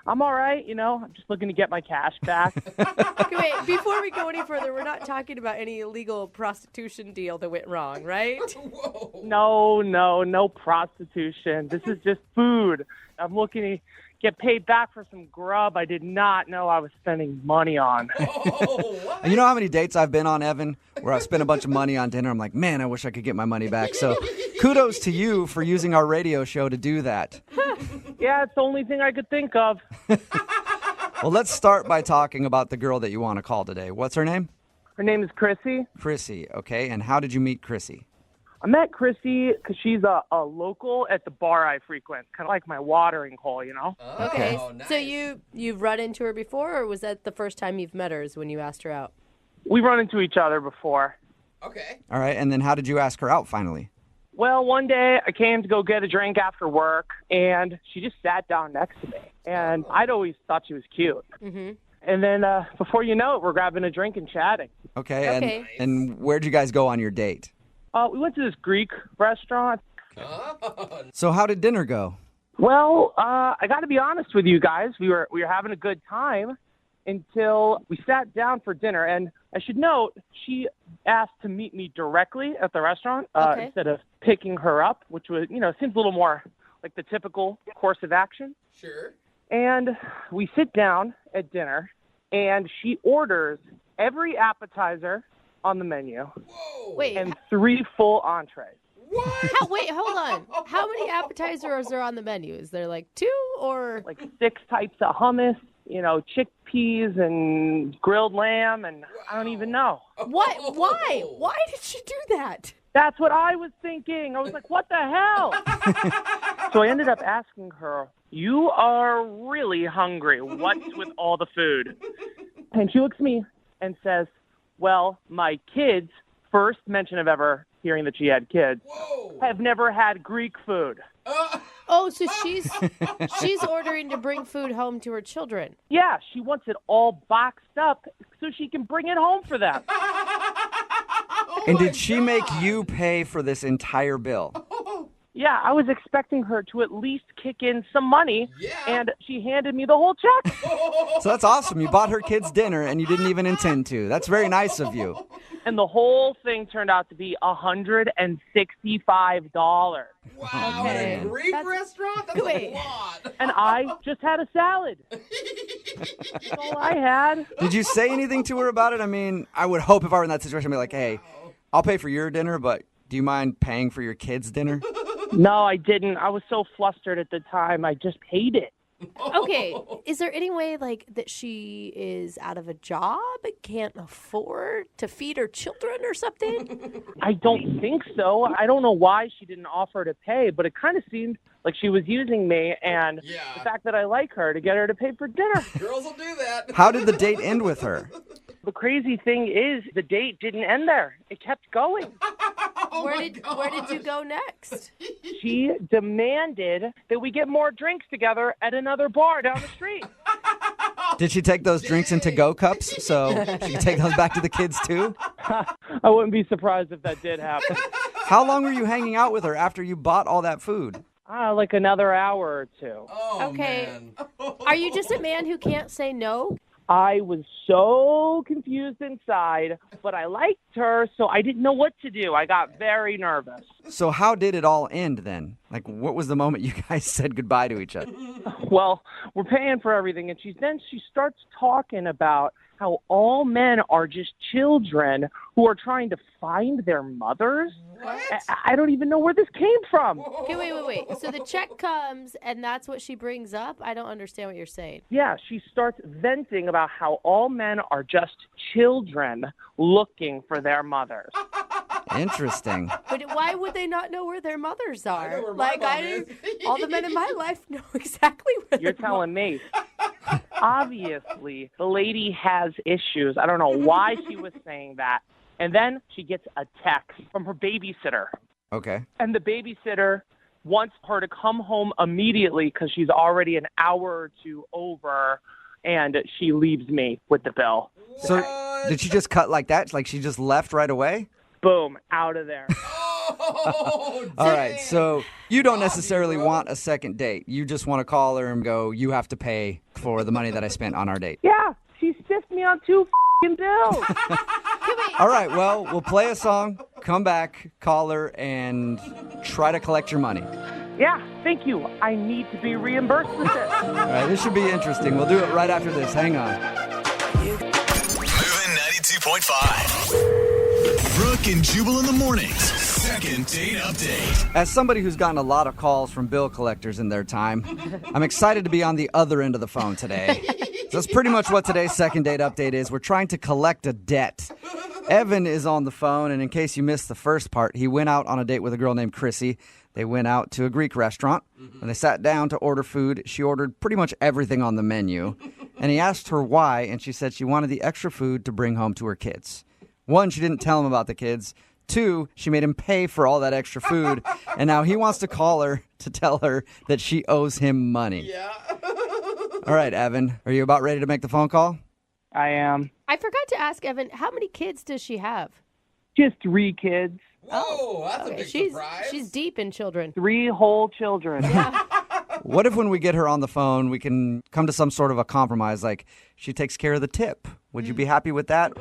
I'm all right, I'm just looking to get my cash back. Okay, wait, before we go any further, we're not talking about any illegal prostitution deal that went wrong, right? No prostitution. This is just food. I'm looking to get paid back for some grub I did not know I was spending money on. You know how many dates I've been on, Evan, where I've spent a bunch of money on dinner? I'm like, man, I wish I could get my money back. So kudos to you for using our radio show to do that. Yeah, it's the only thing I could think of. Well, let's start by talking about the girl that you want to call today. What's her name? Her name is Chrissy. Chrissy, okay. And how did you meet Chrissy? I met Chrissy because she's a local at the bar I frequent, kind of like my watering hole, Okay, nice. So you've run into her before, or was that the first time you've met her is when you asked her out? We've run into each other before. Okay. All right, and then how did you ask her out finally? Well, one day I came to go get a drink after work, and she just sat down next to me. And I'd always thought she was cute. Mm-hmm. And then before you know it, we're grabbing a drink and chatting. Okay. And where'd you guys go on your date? We went to this Greek restaurant. So how did dinner go? Well, I got to be honest with you guys. We were having a good time until we sat down for dinner. And I should note, she asked to meet me directly at the restaurant instead of picking her up, which was, seems a little more like the typical course of action. Sure. And we sit down at dinner, and she orders every appetizer on the menu. Whoa. Wait. And 3 full entrees. What? Wait, hold on. How many appetizers are on the menu? Is there like 2 or? Like 6 types of hummus, chickpeas and grilled lamb, and I don't even know. What? Why? Why did she do that? That's what I was thinking. I was like, what the hell? So I ended up asking her, you are really hungry. What's with all the food? And she looks at me and says, well, my kids, first mention of ever hearing that she had kids, have never had Greek food. Oh, so she's ordering to bring food home to her children. Yeah, she wants it all boxed up so she can bring it home for them. And did she make you pay for this entire bill? Yeah, I was expecting her to at least kick in some money, and she handed me the whole check. So that's awesome. You bought her kids dinner, and you didn't even intend to. That's very nice of you. And the whole thing turned out to be $165. Wow, at a Greek restaurant? That's a lot. And I just had a salad. That's all I had. Did you say anything to her about it? I mean, I would hope if I were in that situation, I'd be like, hey, I'll pay for your dinner, but do you mind paying for your kids' dinner? No, I didn't. I was so flustered at the time. I just paid it. Okay. Is there any way that she is out of a job, can't afford to feed her children or something? I don't think so. I don't know why she didn't offer to pay, but it kind of seemed like she was using me and the fact that I like her to get her to pay for dinner. Girls will do that. How did the date end with her? The crazy thing is the date didn't end there. It kept going. Where did you go next? She demanded that we get more drinks together at another bar down the street. Did she take those drinks in to-go cups so she could take those back to the kids too? I wouldn't be surprised if that did happen. How long were you hanging out with her after you bought all that food? Like another hour or 2. Oh, okay. Man. Are you just a man who can't say no? I was so confused inside, but I liked her, so I didn't know what to do. I got very nervous. So how did it all end then? Like, what was the moment you guys said goodbye to each other? Well, we're paying for everything, and she starts talking about how all men are just children who are trying to find their mothers. What? I don't even know where this came from. Okay, wait. So the check comes, and that's what she brings up? I don't understand what you're saying. Yeah, she starts venting about how all men are just children looking for their mothers. Interesting. But why would they not know where their mothers are? I know where my mom is. All the men in my life know exactly where You're telling me. Obviously, the lady has issues. I don't know why she was saying that. And then she gets a text from her babysitter. Okay. And the babysitter wants her to come home immediately because she's already an hour or two over, and she leaves me with the bill. So did she just cut like that? Like she just left right away? Boom, out of there. All right, so you don't necessarily want a second date. You just want to call her and go, you have to pay for the money that I spent on our date. Yeah, she stiffed me on 2 bills. All right, well, we'll play a song, come back, call her, and try to collect your money. Yeah, thank you. I need to be reimbursed with this. All right, this should be interesting. We'll do it right after this. Hang on. Moving 92.5. Brooke and Jubal in the mornings. Second date update. As somebody who's gotten a lot of calls from bill collectors in their time, I'm excited to be on the other end of the phone today. So that's pretty much what today's second date update is. We're trying to collect a debt. Evan is on the phone, and in case you missed the first part, he went out on a date with a girl named Chrissy. They went out to a Greek restaurant. When they sat down to order food, she ordered pretty much everything on the menu. And he asked her why, and she said she wanted the extra food to bring home to her kids. 1, she didn't tell him about the kids. 2, she made him pay for all that extra food. And now he wants to call her to tell her that she owes him money. Yeah. All right, Evan, are you about ready to make the phone call? I am. I forgot to ask Evan, how many kids does she have? Just 3 kids. Whoa, that's a big surprise. She's deep in children. 3 whole children. What if when we get her on the phone, we can come to some sort of a compromise, like she takes care of the tip? Would you be happy with that?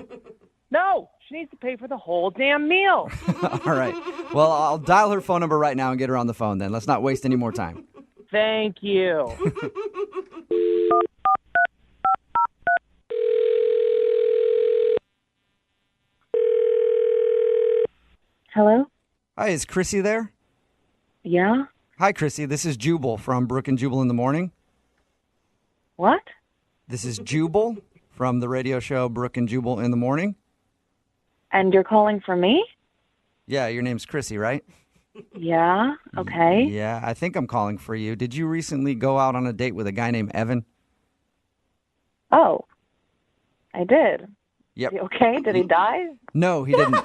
No, she needs to pay for the whole damn meal. All right. Well, I'll dial her phone number right now and get her on the phone then. Let's not waste any more time. Thank you. Hello? Hi, is Chrissy there? Yeah? Hi, Chrissy. This is Jubal from Brooke and Jubal in the morning. What? This is Jubal from the radio show Brooke and Jubal in the morning. And you're calling for me? Yeah, your name's Chrissy, right? Yeah, okay. Yeah, I think I'm calling for you. Did you recently go out on a date with a guy named Evan? Oh, I did. Yep. Okay, did he die? No, he didn't.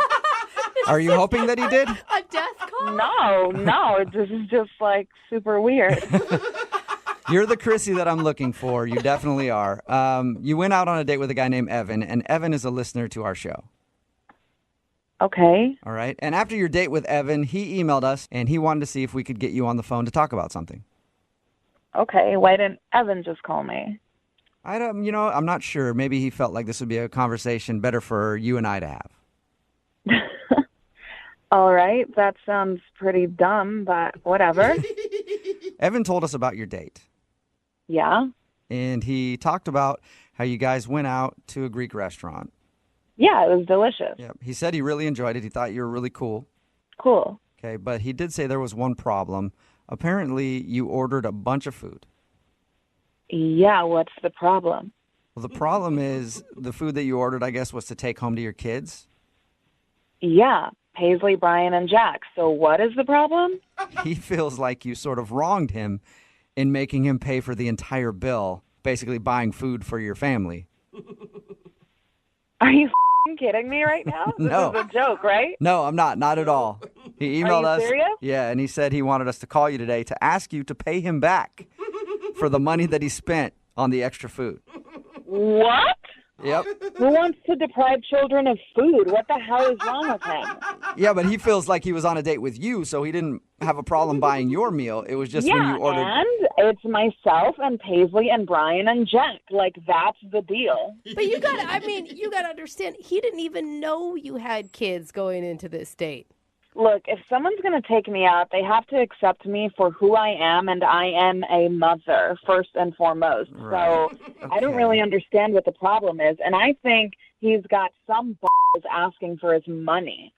Are you hoping that he did? A death call? No, this is just like super weird. You're the Chrissy that I'm looking for. You definitely are. You went out on a date with a guy named Evan, and Evan is a listener to our show. Okay. All right. And after your date with Evan, he emailed us, and he wanted to see if we could get you on the phone to talk about something. Okay, why didn't Evan just call me? I'm not sure. Maybe he felt like this would be a conversation better for you and I to have. All right, that sounds pretty dumb, but whatever. Evan told us about your date. Yeah? And he talked about how you guys went out to a Greek restaurant. Yeah, it was delicious. Yep. He said he really enjoyed it. He thought you were really cool. Cool. Okay, but he did say there was one problem. Apparently, you ordered a bunch of food. Yeah, what's the problem? Well, the problem is the food that you ordered, I guess, was to take home to your kids. Yeah, Paisley, Brian, and Jack. So what is the problem? He feels like you sort of wronged him in making him pay for the entire bill, basically buying food for your family. Are you kidding me right now? No. This is a joke, right? No, I'm not. Not at all. He emailed us. Are you serious? Yeah, and he said he wanted us to call you today to ask you to pay him back for the money that he spent on the extra food. What? Yep. Who wants to deprive children of food? What the hell is wrong with him? Yeah, but he feels like he was on a date with you, so he didn't have a problem buying your meal. It was just when you ordered. And it's myself and Paisley and Brian and Jack. Like, that's the deal. But you gotta understand, he didn't even know you had kids going into this date. Look, if someone's going to take me out, they have to accept me for who I am, and I am a mother, first and foremost. Right. So I don't really understand what the problem is, and I think he's got some balls asking for his money.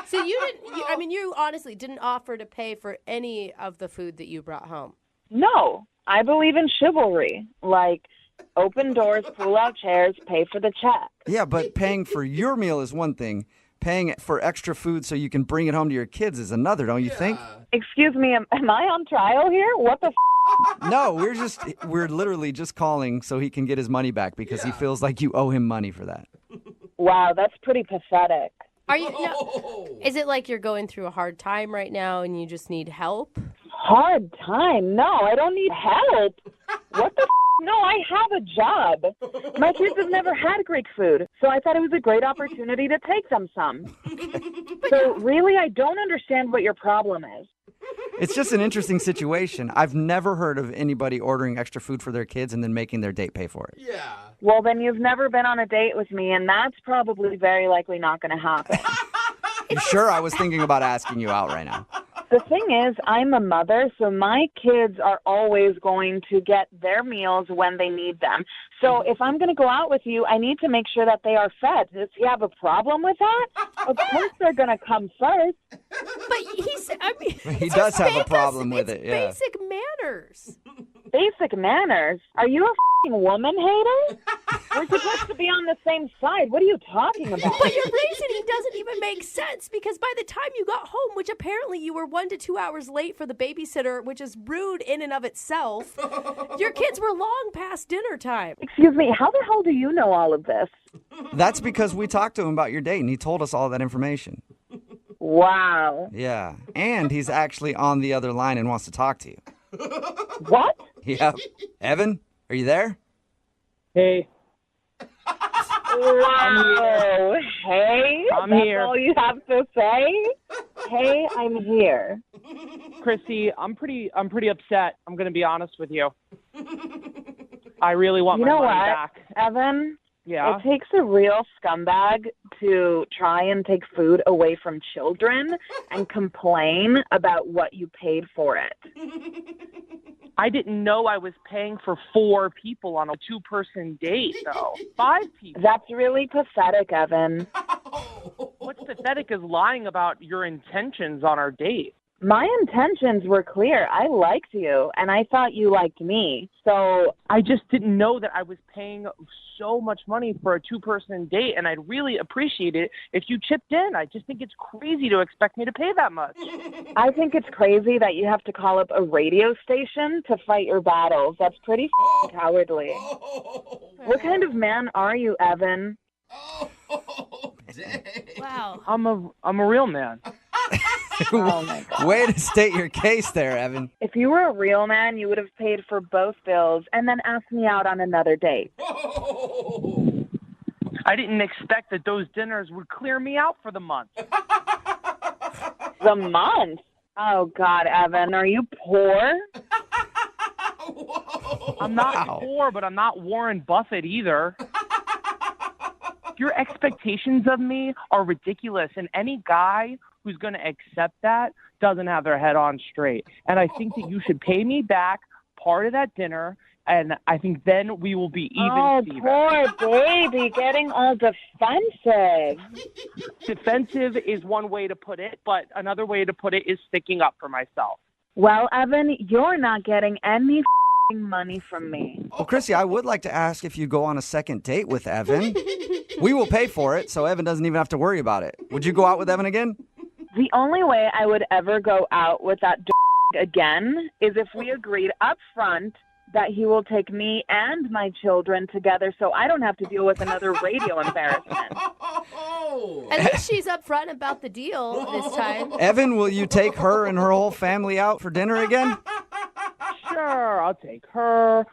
So you honestly didn't offer to pay for any of the food that you brought home? No, I believe in chivalry. Like, open doors, pull out chairs, pay for the check. Yeah, but paying for your meal is one thing. Paying for extra food so you can bring it home to your kids is another, don't you think? Excuse me, am I on trial here? What the No, we're literally just calling so he can get his money back because he feels like you owe him money for that. Wow, that's pretty pathetic. Are you? No, is it like you're going through a hard time right now and you just need help? Hard time? No, I don't need help. What the No, I have a job. My kids have never had Greek food, so I thought it was a great opportunity to take them some. So really, I don't understand what your problem is. It's just an interesting situation. I've never heard of anybody ordering extra food for their kids and then making their date pay for it. Yeah. Well, then you've never been on a date with me, and that's probably very likely not going to happen. You sure? I was thinking about asking you out right now. The thing is, I'm a mother, so my kids are always going to get their meals when they need them. So if I'm going to go out with you, I need to make sure that they are fed. Does he have a problem with that? Of course they're going to come first. But he does have a problem with it. Yeah. Basic manners. Basic manners? Are you a f***ing woman hater? We're supposed to be on the same side. What are you talking about? But your reasoning doesn't even make sense because by the time you got home, which apparently you were 1 to 2 hours late for the babysitter, which is rude in and of itself, your kids were long past dinner time. Excuse me, how the hell do you know all of this? That's because we talked to him about your date and he told us all that information. Wow. Yeah. And he's actually on the other line and wants to talk to you. What? Yeah. Evan, are you there? Hey. Wow. Hey? I'm That's here. all you have to say? Hey, I'm here. Chrissy, I'm pretty upset. I'm going to be honest with you. I really want You my know money what, back. Evan? Yeah. It takes a real scumbag to try and take food away from children and complain about what you paid for it. I didn't know I was paying for 4 people on a 2-person date, though. 5 people. That's really pathetic, Evan. What's pathetic is lying about your intentions on our date. My intentions were clear. I liked you, and I thought you liked me. So I just didn't know that I was paying so much money for a 2-person date, and I'd really appreciate it if you chipped in. I just think it's crazy to expect me to pay that much. I think it's crazy that you have to call up a radio station to fight your battles. That's pretty cowardly. What kind of man are you, Evan? Wow. I'm a real man. Oh my God. Way to state your case there, Evan. If you were a real man, you would have paid for both bills and then asked me out on another date. I didn't expect that those dinners would clear me out for the month. The month? Oh, God, Evan, are you poor? I'm not poor, but I'm not Warren Buffett either. Your expectations of me are ridiculous, and any guy who's going to accept that doesn't have their head on straight. And I think that you should pay me back part of that dinner, and I think then we will be even. Oh, Steven. poor baby, getting all defensive. Defensive is one way to put it, but another way to put it is sticking up for myself. Well, Evan, you're not getting any money from me. Well, Chrissy, I would like to ask if you go on a second date with Evan. We will pay for it, so Evan doesn't even have to worry about it. Would you go out with Evan again? The only way I would ever go out with that again is if we agreed up front that he will take me and my children together so I don't have to deal with another radio embarrassment. At least she's upfront about the deal this time. Evan, will you take her and her whole family out for dinner again? Sure, I'll take her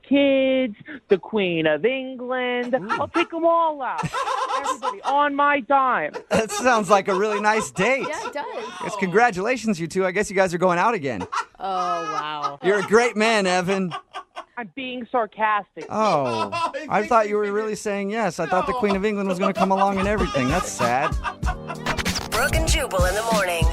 kids, the Queen of England. I'll take them all out. Everybody on my dime. That sounds like a really nice date. Yeah, it does. Yes, congratulations, you two. I guess you guys are going out again. Oh, wow. You're a great man, Evan. I'm being sarcastic. Oh, I thought you were really saying yes. I thought the Queen of England was going to come along and everything. That's sad. Brooke and Jubal in the morning.